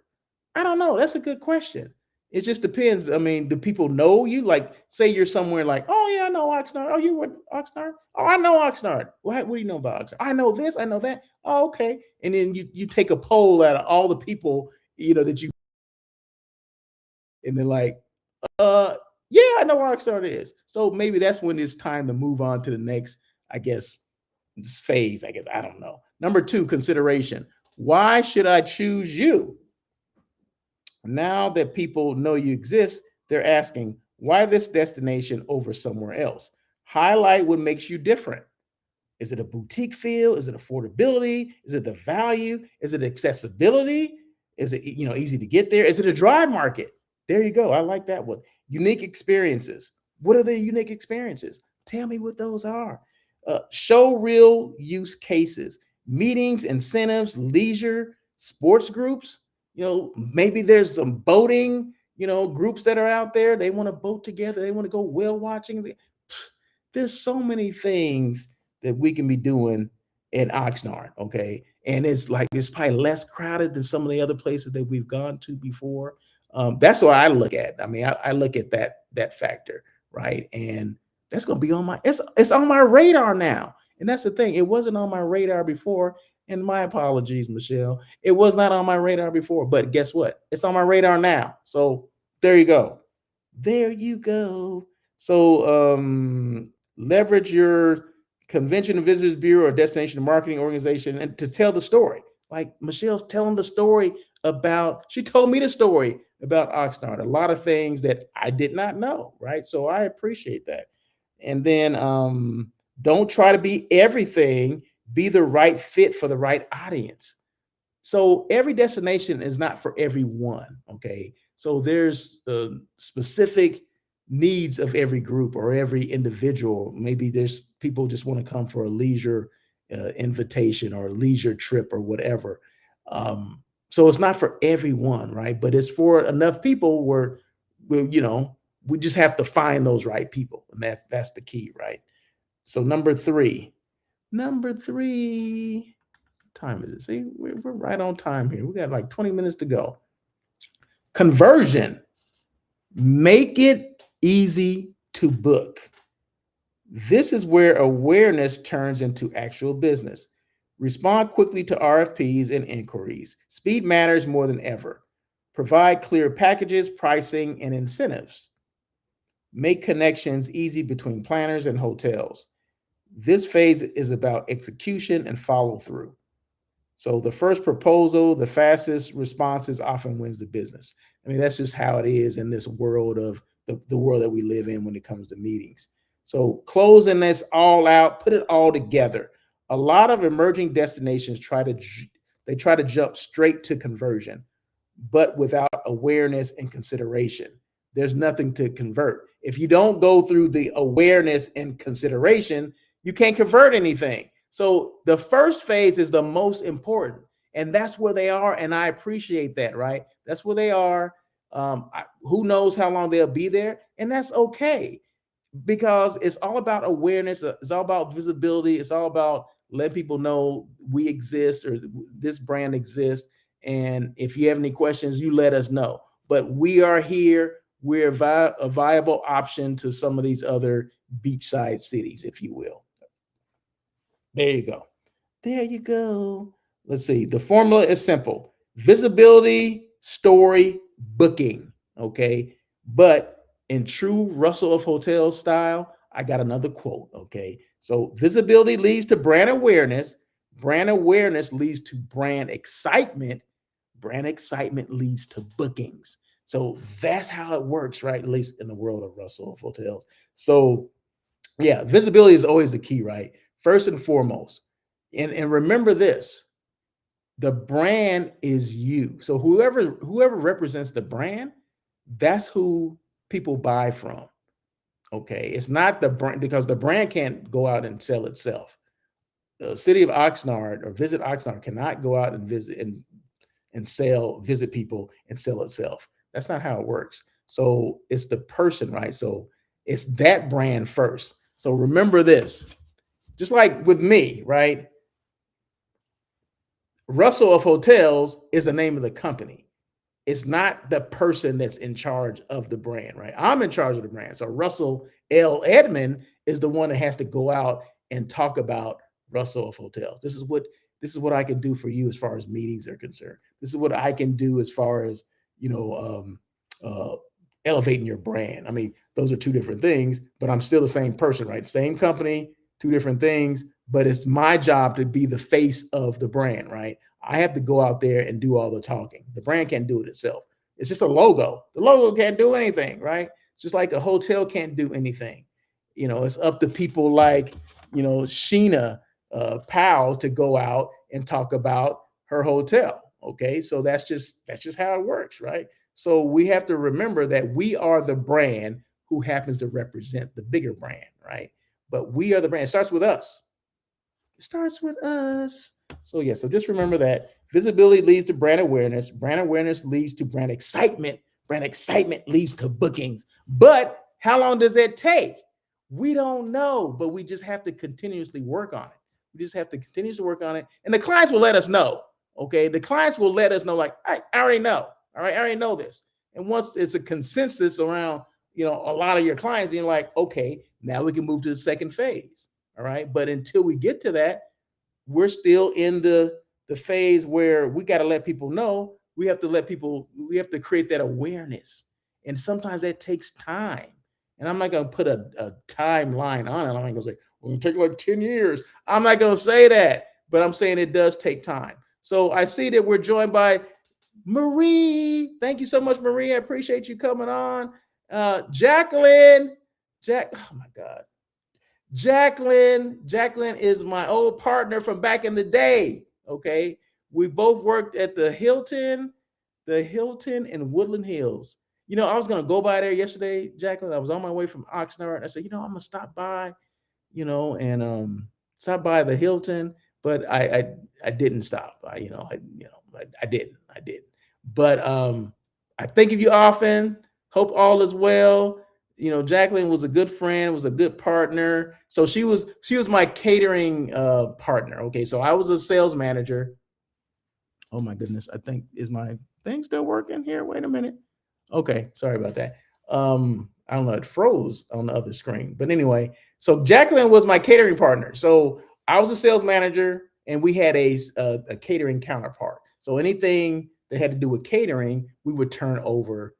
I don't know. That's a good question. It just depends. I mean, do people know you? Like, say you're somewhere like, oh yeah, I know Oxnard. Oh, you were Oxnard? Oh, I know Oxnard. What do you know about Oxnard? I know this, I know that. Oh, okay. And then you take a poll out of all the people, that you, and they're like, yeah, I know where Oxnard is. So maybe that's when it's time to move on to the next, I guess, phase. I guess I don't know. Number two, consideration. Why should I choose you? Now that people know you exist, they're asking, why this destination over somewhere else? Highlight what makes you different. Is it a boutique feel? Is it affordability? Is it the value? Is it accessibility? Is it easy to get there? Is it a dry market? There you go. I like that one. Unique experiences. What are the unique experiences? Tell me what those are. Show real use cases, meetings, incentives, leisure, sports groups. Maybe there's some boating, groups that are out there. They want to boat together. They want to go whale watching. There's so many things that we can be doing in Oxnard, okay? And it's probably less crowded than some of the other places that we've gone to before. That's what I look at. I mean, I look at that factor, right? And that's gonna be on it's on my radar now. And that's the thing. It wasn't on my radar before. And my apologies, Michelle. It was not on my radar before, but guess what? It's on my radar now. So there you go. There you go. So leverage your convention and visitors bureau or destination marketing organization and to tell the story. Like Michelle's telling the story she told me the story about Oxnard, a lot of things that I did not know, right? So I appreciate that. And then don't try to be everything, be the right fit for the right audience. So every destination is not for everyone. Okay. So there's specific needs of every group or every individual. Maybe there's people just want to come for a leisure invitation or a leisure trip or whatever. So it's not for everyone, right? But it's for enough people where we just have to find those right people, and that's the key, right? So number three, time is it? See, we're right on time here. We got like 20 minutes to go. Conversion. Make it easy to book. This is where awareness turns into actual business. Respond quickly to RFPs and inquiries. Speed matters more than ever. Provide clear packages, pricing, and incentives. Make connections easy between planners and hotels. This phase is about execution and follow through. So the first proposal, the fastest responses often wins the business. I mean, that's just how it is in this world of the world that we live in when it comes to meetings. So closing this all out, put it all together. A lot of emerging destinations try to jump straight to conversion, but without awareness and consideration. There's nothing to convert. If you don't go through the awareness and consideration, you can't convert anything. So the first phase is the most important, and that's where they are. And I appreciate that, right? That's where they are. Who knows how long they'll be there, and that's okay because it's all about awareness. It's all about visibility. It's all about letting people know we exist or this brand exists. And if you have any questions, you let us know. But we are here. We're a viable option to some of these other beachside cities, if you will. There you go. There you go. Let's see. The formula is simple. Visibility, story booking. Okay. But in true Russell of Hotels style, I got another quote. Okay. So visibility leads to brand awareness. Brand awareness leads to brand excitement. Brand excitement leads to bookings. So that's how it works, right? At least in the world of Russell of Hotels. So yeah, visibility is always the key, right? First and foremost. And remember this, the brand is you. So whoever represents the brand, that's who people buy from. Okay. It's not the brand, because the brand can't go out and sell itself. The city of Oxnard or Visit Oxnard cannot go out and visit people and sell itself. That's not how it works. So it's the person, right? So it's that brand first. So remember this, just like with me, right? Russell of Hotels is the name of the company. It's not the person that's in charge of the brand, right? I'm in charge of the brand. So Russell L. Edmond is the one that has to go out and talk about Russell of Hotels. This is what I can do for you as far as meetings are concerned. This is what I can do as far as uh, elevating your brand. I mean, those are two different things, but I'm still the same person, right? Same company, two different things, but it's my job to be the face of the brand, right? I have to go out there and do all the talking. The brand can't do it itself. It's just a logo. The logo can't do anything, right? It's just like a hotel can't do anything. It's up to people like, Sheena Pao to go out and talk about her hotel. Okay, so that's just how it works, right? So we have to remember that we are the brand who happens to represent the bigger brand, right? But we are the brand. It starts with us. It starts with us. So yeah, so just remember that visibility leads to brand awareness. Brand awareness leads to brand excitement. Brand excitement leads to bookings. But how long does that take? We don't know, but we just have to continuously work on it. We just have to continuously work on it. And the clients will let us know. Okay. The clients will let us know, like, I already know. All right. I already know this. And once it's a consensus around, a lot of your clients, and you're like, okay, now we can move to the second phase. All right. But until we get to that, we're still in the phase where we got to let people know. We have to create that awareness. And sometimes that takes time. And I'm not going to put a timeline on it. I'm not going to say, well, it'll take like 10 years. I'm not going to say that, but I'm saying it does take time. So I see that we're joined by Marie. Thank you so much, Marie. I appreciate you coming on. Jacqueline. Oh my God. Jacqueline is my old partner from back in the day. Okay. We both worked at the Hilton in Woodland Hills. I was going to go by there yesterday, Jacqueline. I was on my way from Oxnard. I said, I'm going to stop by, and stop by the Hilton, but I didn't stop. I didn't. But I think of you often. Hope all is well. Jacqueline was a good friend, was a good partner. So she was my catering partner. Okay, so I was a sales manager. Oh my goodness, I think, is my thing still working here? Wait a minute. Okay, sorry about that. I don't know, it froze on the other screen. But anyway, so Jacqueline was my catering partner. So I was a sales manager, and we had a catering counterpart. So anything that had to do with catering, we would turn over.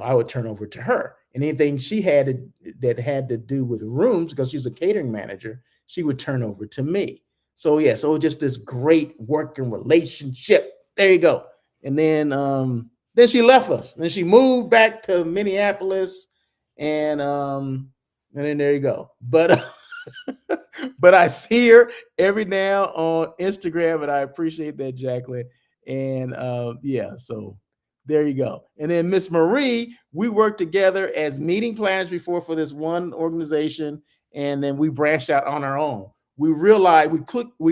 I would turn over to her. And anything she had that had to do with rooms, because she was a catering manager, she would turn over to me. So yeah, so just this great working relationship. There you go. And then she left us. Then she moved back to Minneapolis, and then there you go. But but I see her every now on Instagram, and I appreciate that, Jacqueline. And yeah, so there you go. And then Miss Marie, we worked together as meeting planners before for this one organization, and then we branched out on our own. We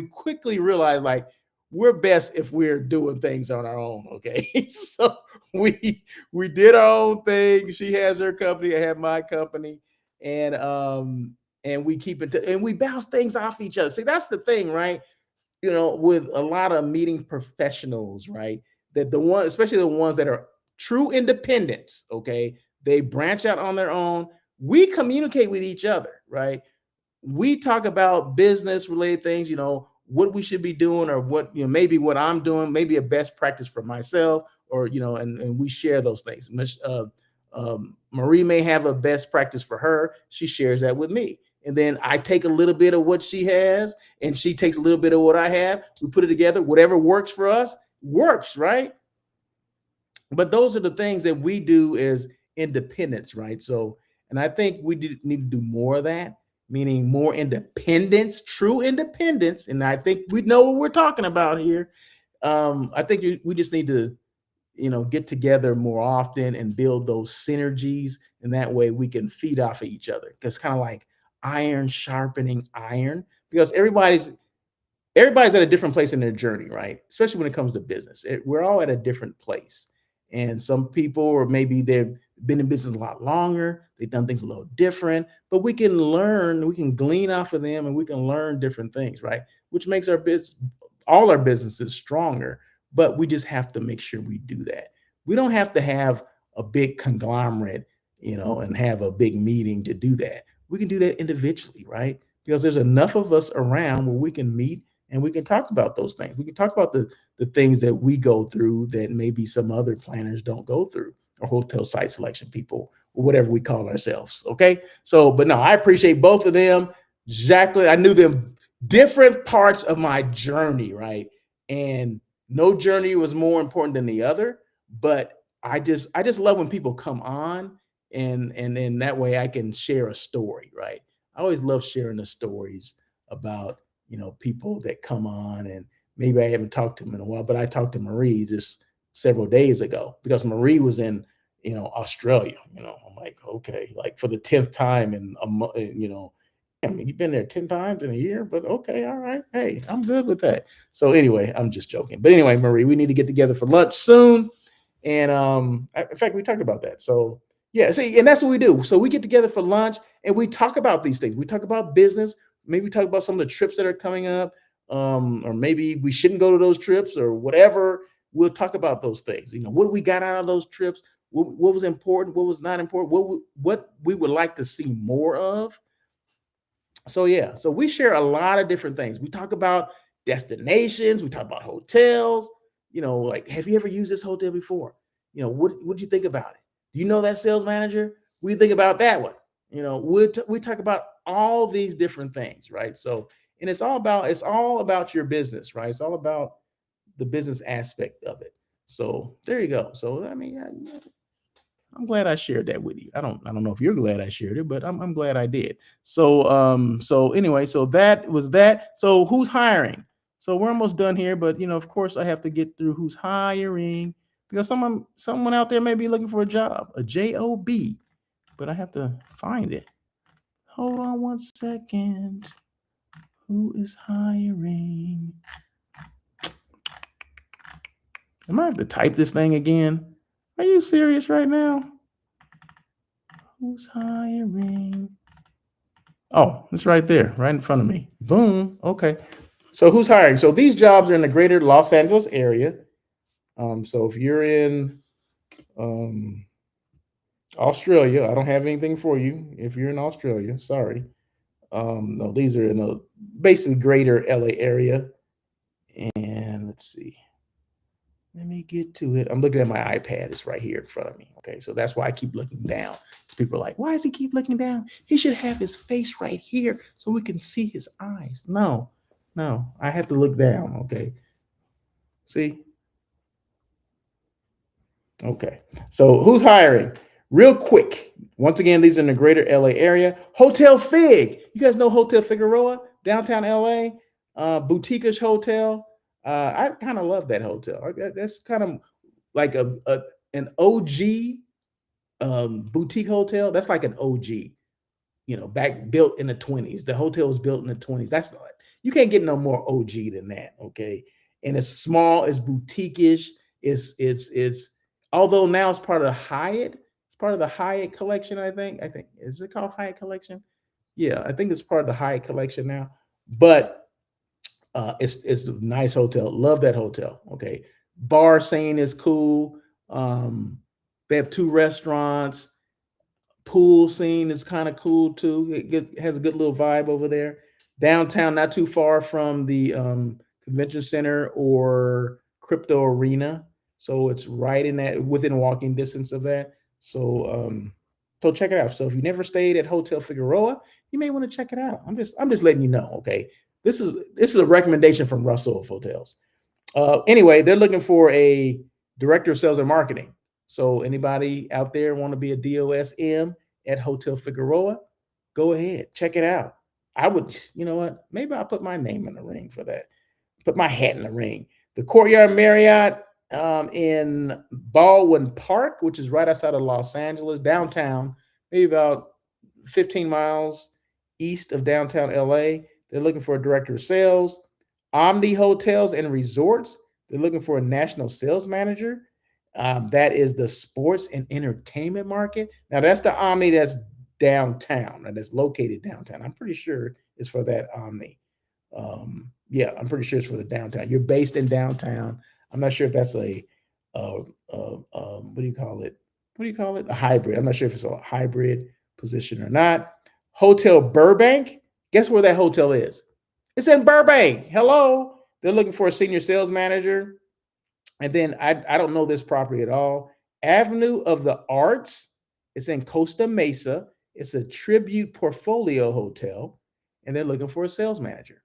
quickly realized, like, we're best if we're doing things on our own. Okay, so we did our own thing. She has her company, I have my company, and we keep it and we bounce things off each other. See, that's the thing, right? With a lot of meeting professionals, right? That especially the ones that are true independents, okay? They branch out on their own. We communicate with each other, right? We talk about business related things, what we should be doing, or what, maybe what I'm doing, maybe a best practice for myself or and we share those things. Marie may have a best practice for her. She shares that with me. And then I take a little bit of what she has, and she takes a little bit of what I have. We put it together. Whatever works for us works, right? But those are the things that we do as independence, right? So, and I think we need to do more of that, meaning more independence, true independence. And I think we know what we're talking about here. I think we just need to get together more often and build those synergies, and that way we can feed off of each other, because kind of like iron sharpening iron, because everybody's at a different place in their journey, right? Especially when it comes to business. We're all at a different place. And some people, or maybe they've been in business a lot longer, they've done things a little different, but we can learn, we can glean off of them, and we can learn different things, right? Which makes all our businesses stronger. But we just have to make sure we do that. We don't have to have a big conglomerate, and have a big meeting to do that. We can do that individually, right? Because there's enough of us around where we can meet and we can talk about those things. We can talk about the things that we go through that maybe some other planners don't go through, or hotel site selection people, or whatever we call ourselves. Okay. So, but no, I appreciate both of them. Exactly. I knew them different parts of my journey, right? And no journey was more important than the other. But I just love when people come on, and then that way I can share a story, right? I always love sharing the stories about people that come on, and maybe I haven't talked to them in a while, but I talked to Marie just several days ago, because Marie was in Australia. I'm like, okay, like for the 10th time in a month, I mean, you've been there 10 times in a year, but okay, all right. Hey, I'm good with that. So anyway, I'm just joking. But anyway, Marie, we need to get together for lunch soon. And in fact, we talked about that. So yeah, see, and that's what we do. So we get together for lunch and we talk about these things. We talk about business. Maybe we talk about some of the trips that are coming up, or maybe we shouldn't go to those trips or whatever. We'll talk about those things. What we got out of those trips, what was important, what was not important, what we would like to see more of. So yeah, so we share a lot of different things. We talk about destinations, we talk about hotels, like, have you ever used this hotel before? What do you think about it? Do you know that sales manager? What do you think about that one? We talk about all these different things, right? So, and it's all about your business, right? It's all about the business aspect of it. So there you go. So I mean, I'm glad I shared that with you. I don't know if you're glad I shared it, but I'm glad I did. So anyway, so that was that. So who's hiring? So we're almost done here, but of course I have to get through who's hiring, because someone out there may be looking for a job, a job, but I have to find it. Hold on one second. Who is hiring? I might have to type this thing again. Are you serious right now? Who's hiring? Oh, it's right there, right in front of me. Boom. Okay. So who's hiring? So these jobs are in the greater Los Angeles area. So if you're in Australia, I don't have anything for you. If you're in Australia, sorry. No, these are in the basically greater LA area. And let's see. Let me get to it. I'm looking at my iPad. It's right here in front of me. Okay, so that's why I keep looking down. People are like, why does he keep looking down? He should have his face right here so we can see his eyes. No, I have to look down. Okay. See? Okay. So who's hiring? Real quick. Once again, these are in the greater LA area. Hotel Fig. You guys know Hotel Figueroa, downtown LA, boutique-ish hotel. I kind of love that hotel. That's kind of like an OG boutique hotel. That's like an OG, back built in the 20s. The hotel was built in the 20s. You can't get no more OG than that. Okay. And it's small, it's boutique-ish. It's although now it's part of the Hyatt. It's part of the Hyatt collection, I think. Is it called Hyatt Collection? Yeah, I think it's part of the Hyatt collection now. But it's a nice hotel. Love that hotel. Okay. Bar scene is cool. They have 2 restaurants. Pool scene is kind of cool too. It has a good little vibe over there. Downtown, not too far from the convention center or crypto arena. So it's right in that within walking distance of that. So check it out. So if you never stayed at Hotel Figueroa, you may want to check it out. I'm just letting you know. Okay, this is a recommendation from Russell of Hotels. Anyway, they're looking for a director of sales and marketing. So anybody out there want to be a DOSM at Hotel Figueroa? Go ahead, check it out. I would, you know what? Maybe I'll put my name in the ring for that. Put my hat in the ring. The Courtyard Marriott in Baldwin Park, which is right outside of Los Angeles, downtown, maybe about 15 miles east of downtown LA. They're looking for a director of sales. Omni Hotels and Resorts, they're looking for a national sales manager. That is the sports and entertainment market. Now, that's the Omni that's downtown, and that's located downtown. I'm pretty sure it's for that Omni. Yeah, I'm pretty sure it's for the downtown. You're based in downtown. I'm not sure if that's what do you call it? What do you call it? A hybrid. I'm not sure if it's a hybrid position or not. Hotel Burbank. Guess where that hotel is? It's in Burbank. Hello. They're looking for a senior sales manager. And then I don't know this property at all. Avenue of the Arts. It's in Costa Mesa. It's a tribute portfolio hotel, and they're looking for a sales manager.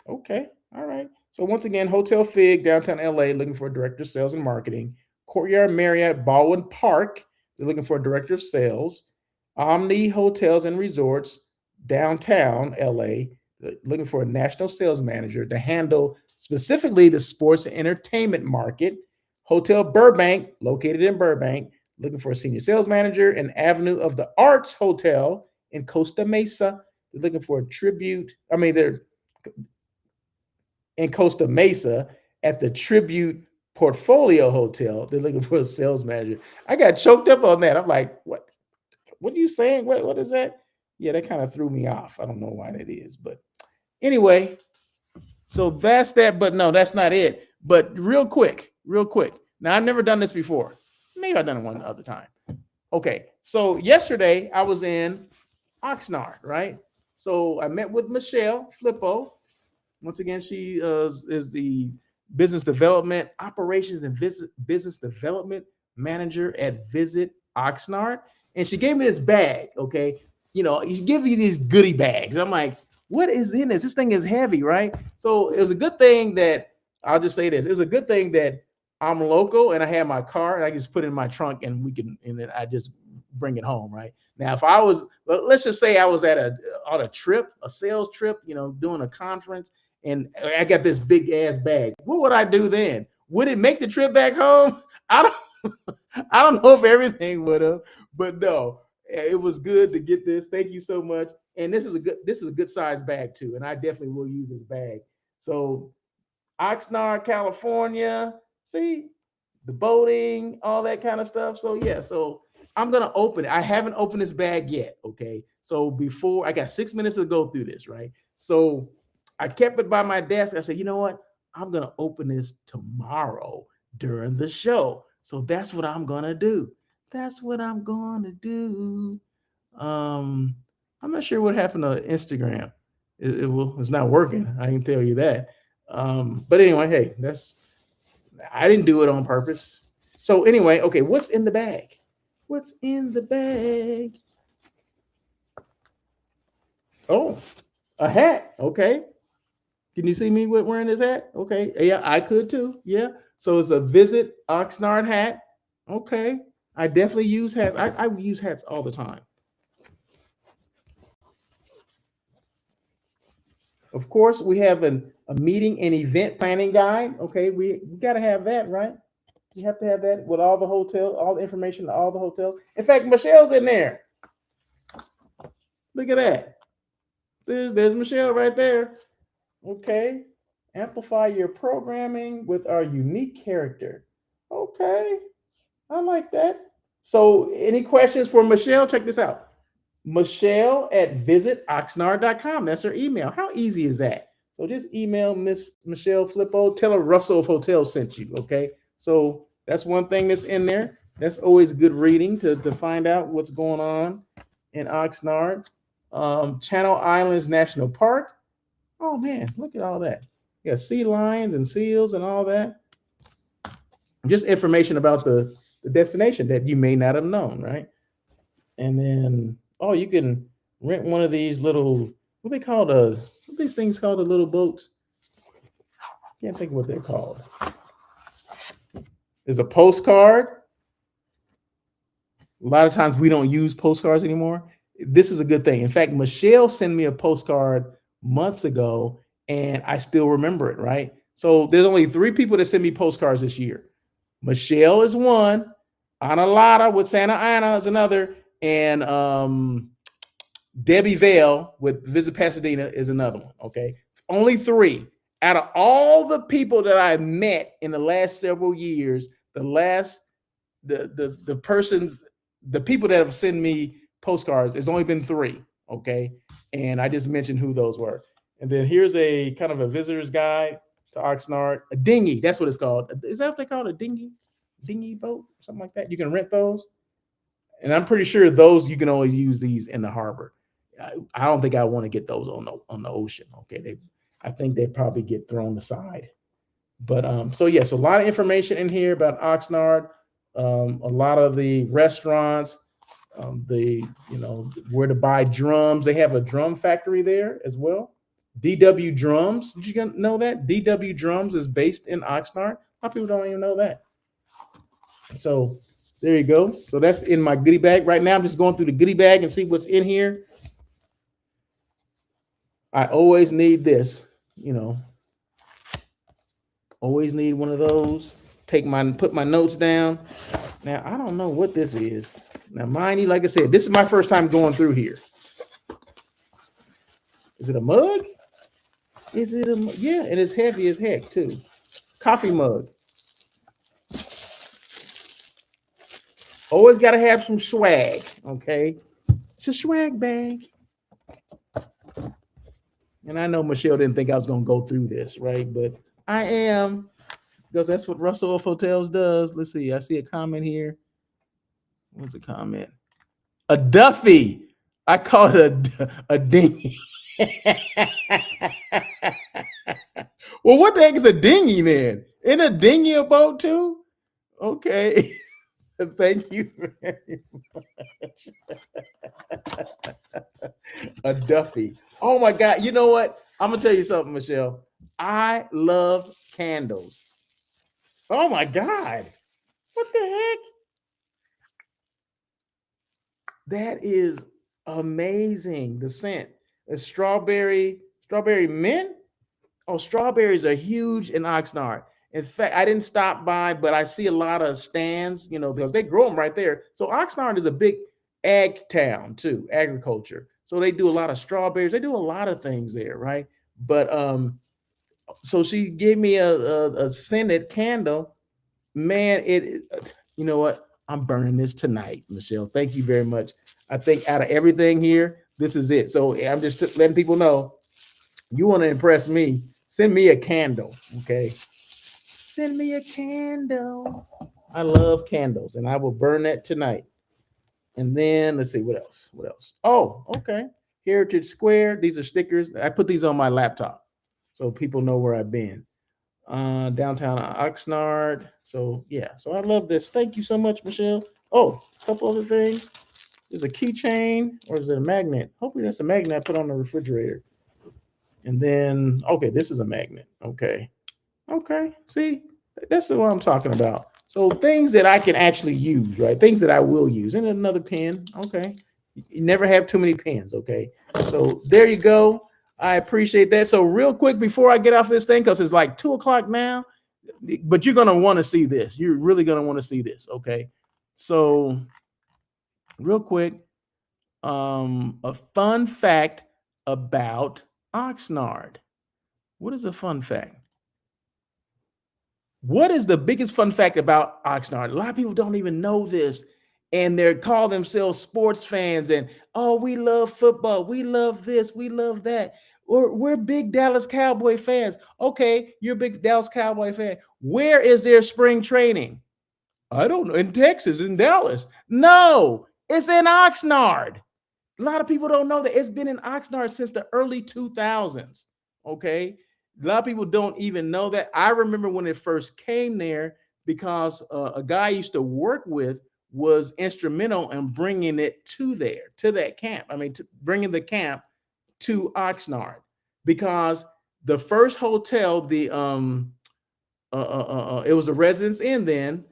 Okay. All right. So once again, Hotel Fig, downtown LA, looking for a director of sales and marketing. Courtyard Marriott, Baldwin Park, they're looking for a director of sales. Omni Hotels and Resorts, downtown LA, looking for a national sales manager to handle specifically the sports and entertainment market. Hotel Burbank, located in Burbank, looking for a senior sales manager. And Avenue of the Arts Hotel in Costa Mesa, they're looking for a tribute. They're in Costa Mesa at the Tribute Portfolio Hotel. They're looking for a sales manager. I got choked up on that. I'm like, what? What are you saying? What is that? Yeah, that kind of threw me off. I don't know why that is, but anyway, so that's that. But no, that's not it. But real quick. Now, I've never done this before. Maybe I've done it one other time. Okay, so yesterday I was in Oxnard, right? So I met with Michelle Flippo. Once again, she is the business development operations and business development manager at Visit Oxnard. And she gave me this bag. Okay. You know, you give you these goodie bags. I'm like, what is in this? This thing is heavy, right? So it was a good thing that I'll just say this. It was a good thing that I'm local and I have my car and I just put it in my trunk and then I just bring it home, right? Now, if I was, let's just say I was on a trip, a sales trip, doing a conference, and I got this big ass bag, what would I do then? Would it make the trip back home? I don't know if everything would have, but no, it was good to get this. Thank you so much. And this is a good size bag too, and I definitely will use this bag. So Oxnard, California, see the boating, all that kind of stuff. So yeah, so I'm gonna open it. I haven't opened this bag yet. Okay, so before I got 6 minutes to go through this, right? So I kept it by my desk. I said, you know what? I'm gonna open this tomorrow during the show. So that's what I'm gonna do. I'm not sure what happened to Instagram. It's not working. I can tell you that. But anyway, hey, I didn't do it on purpose. So anyway, okay, what's in the bag? What's in the bag? Oh, a hat. Okay. Can you see me wearing this hat? Okay. Yeah, I could too. Yeah. So it's a Visit Oxnard hat. Okay. I definitely use hats. I use hats all the time. Of course, we have a meeting and event planning guide. Okay. We got to have that, right? You have to have that with all the information, all the hotels. In fact, Michelle's in there. Look at that. There's Michelle right there. Okay. Amplify your programming with our unique character. Okay. I like that. So any questions for Michelle? Check this out. Michelle at visitoxnard.com. That's her email. How easy is that? So just email Miss Michelle Flippo. Tell her Russell of Hotels sent you. Okay. So that's one thing that's in there. That's always good reading to find out what's going on in Oxnard. Channel Islands National Park. Oh man, look at all that. Yeah, sea lions and seals and all that. just information about the destination that you may not have known, right? And then, oh, you can rent one of these little, what they call what these things called, the little boats? Can't think of what they're called. There's a postcard. A lot of times we don't use postcards anymore. This is a good thing. In fact, Michelle sent me a postcard months ago, and I still remember it, right? So there's only 3 people that send me postcards this year. Michelle is one, Ana Lara with Santa Ana is another, and Debbie Vale with Visit Pasadena is another one. Okay. Only 3. Out of all the people that I met in the last several years, the people that have sent me postcards, it's only been 3. Okay. And I just mentioned who those were. And then here's a kind of a visitor's guide to Oxnard. A dinghy, that's what it's called. Is that what they call it? A dinghy? Dinghy boat? Something like that. You can rent those. And I'm pretty sure those, you can only use these in the harbor. I don't think I want to get those on the ocean. Okay. I think they probably get thrown aside. But so yes, a lot of information in here about Oxnard. A lot of the restaurants, where to buy drums. They have a drum factory there as well. DW Drums. Did you know that? DW Drums is based in Oxnard. A lot of people don't even know that. So there you go. So that's in my goodie bag. Right now, I'm just going through the goodie bag and see what's in here. I always need this, always need one of those. Put my notes down. Now, I don't know what this is. Now, mind you, like I said, this is my first time going through here. Is it a mug? Yeah, and it's heavy as heck too. Coffee mug. Always got to have some swag, okay? It's a swag bag. And I know Michelle didn't think I was going to go through this, right? But I am, because that's what Russell Off Hotels does. Let's see. I see a comment here. What's the comment? A Duffy. I call it a dinghy. Well, what the heck is a dinghy then? Isn't a dinghy a boat too? Okay. Thank you very much. A Duffy. Oh my God. You know what? I'm going to tell you something, Michelle. I love candles. Oh my God. What the heck? That is amazing. The scent. It's strawberry mint. Oh, strawberries are huge in Oxnard. In fact, I didn't stop by, but I see a lot of stands, because they grow them right there. So Oxnard is a big ag town too, agriculture. So they do a lot of strawberries. They do a lot of things there, right? But so she gave me a scented candle. Man, you know what? I'm burning this tonight, Michelle. Thank you very much. I think out of everything here, this is it. So I'm just letting people know, you want to impress me, send me a candle, okay? Send me a candle. I love candles, and I will burn that tonight. And then let's see, what else? Oh, okay. Heritage Square. These are stickers. I put these on my laptop so people know where I've been. Downtown Oxnard. So yeah, so I love this. Thank you so much, Michelle. Oh, a couple other things. There's a keychain, or is it a magnet? Hopefully that's a magnet I put on the refrigerator. And then, okay, this is a magnet. Okay. See, that's what I'm talking about. So things that I can actually use, right? Things that I will use. And another pen. Okay. You never have too many pens. Okay. So there you go. I appreciate that. So real quick before I get off this thing, because it's like 2:00 now, but you're going to want to see this. You're really going to want to see this. Okay. So real quick, a fun fact about Oxnard. What is a fun fact? What is the biggest fun fact about Oxnard? A lot of people don't even know this, and they call themselves sports fans. And oh, we love football. We love this. We love that. Or we're big Dallas Cowboy fans. Okay, you're a big Dallas Cowboy fan. Where is their spring training? I don't know. In Texas, in Dallas. No, it's in Oxnard. A lot of people don't know that it's been in Oxnard since the early 2000s. Okay. A lot of people don't even know that. I remember when it first came there, because a guy I used to work with was instrumental in bringing it to that camp. I mean, bringing the camp to Oxnard, because the first hotel, it was a Residence Inn then.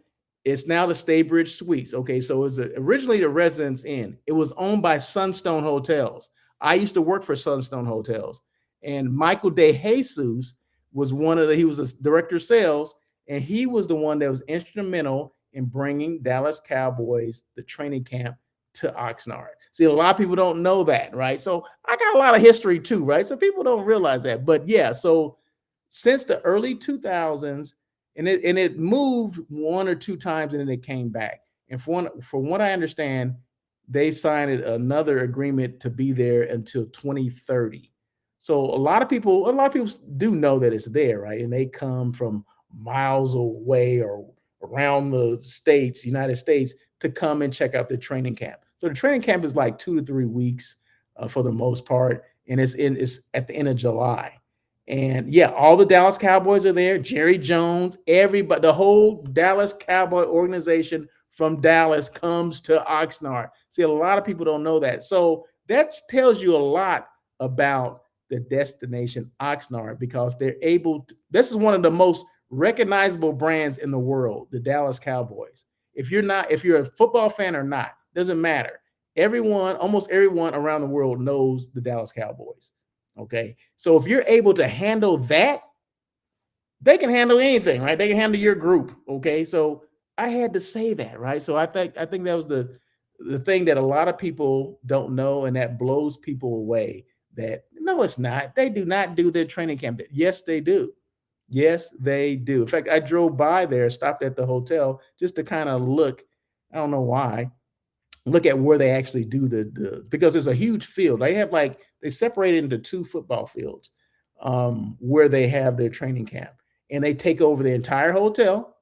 It's now the Staybridge Suites. Okay, so it was originally the Residence Inn. It was owned by Sunstone Hotels. I used to work for Sunstone Hotels, and Michael De Jesus was he was a director of sales, and he was the one that was instrumental in bringing Dallas Cowboys, the training camp, to Oxnard. See, a lot of people don't know that, right? So I got a lot of history too, right? So people don't realize that. But yeah, so since the early 2000s, and it moved one or two times and then it came back. And from what I understand, they signed another agreement to be there until 2030. So a lot of people do know that it's there, right? And they come from miles away or around the states, United States, to come and check out the training camp. So the training camp is like 2 to 3 weeks for the most part, and it's at the end of July. And yeah, all the Dallas Cowboys are there. Jerry Jones, everybody, the whole Dallas Cowboy organization from Dallas comes to Oxnard. See, a lot of people don't know that. So that tells you a lot about the destination Oxnard, because they're able to, this is one of the most recognizable brands in the world, the Dallas Cowboys. If you're a football fan or not, doesn't matter. Almost everyone around the world knows the Dallas Cowboys. Okay. So if you're able to handle that, they can handle anything, right? They can handle your group. Okay. So I had to say that, right? So I think that was the thing that a lot of people don't know, and that blows people away. That no, it's not. They do not do their training camp. Yes, they do. Yes, they do. In fact, I drove by there, stopped at the hotel just to kind of look. I don't know why, look at where they actually do because it's a huge field. They separate it into two football fields, where they have their training camp, and they take over the entire hotel.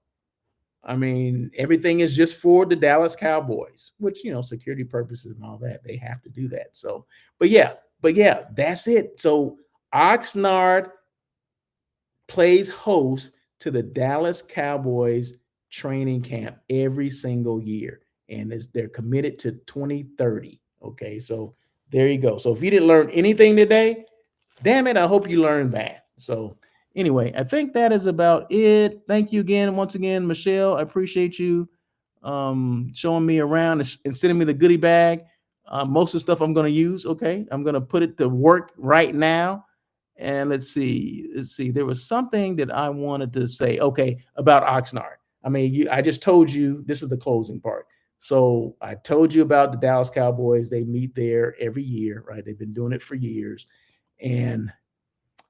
I mean, everything is just for the Dallas Cowboys, which, security purposes and all that, they have to do that. So, but yeah, that's it. So Oxnard plays host to the Dallas Cowboys training camp every single year, and they're committed to 2030. Okay, so there you go. So if you didn't learn anything today, damn it, I hope you learned that. So anyway, I think that is about it. Thank you again, once again, Michelle. I appreciate you showing me around and sending me the goodie bag. Most of the stuff I'm going to use. Okay, I'm going to put it to work right now. And let's see. There was something that I wanted to say. Okay, about Oxnard. I mean, I just told you this is the closing part. So I told you about the Dallas Cowboys. They meet there every year, right? They've been doing it for years. And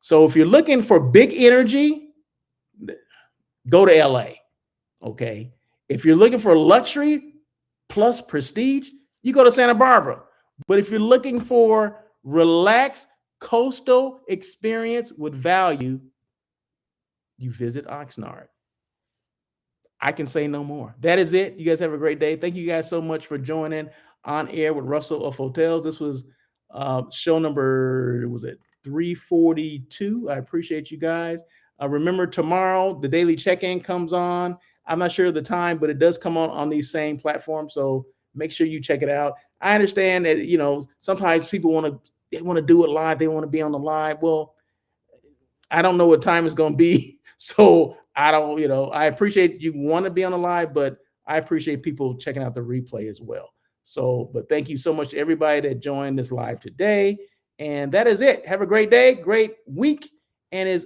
so if you're looking for big energy, go to LA. Okay. If you're looking for luxury plus prestige, you go to Santa Barbara. But if you're looking for relaxed coastal experience with value, you visit Oxnard. I can say no more. That is it. You guys have a great day. Thank you guys so much for joining On Air with Russell of Hotels. This was show number, was it 342? I appreciate you guys. Remember, tomorrow the daily check-in comes on. I'm not sure of the time, but it does come on these same platforms. So make sure you check it out. I understand that, sometimes people want to do it live. They want to be on the live. Well, I don't know what time it's going to be. So I appreciate you want to be on the live, but I appreciate people checking out the replay as well. So, but thank you so much to everybody that joined this live today. And that is it. Have a great day, great week. And as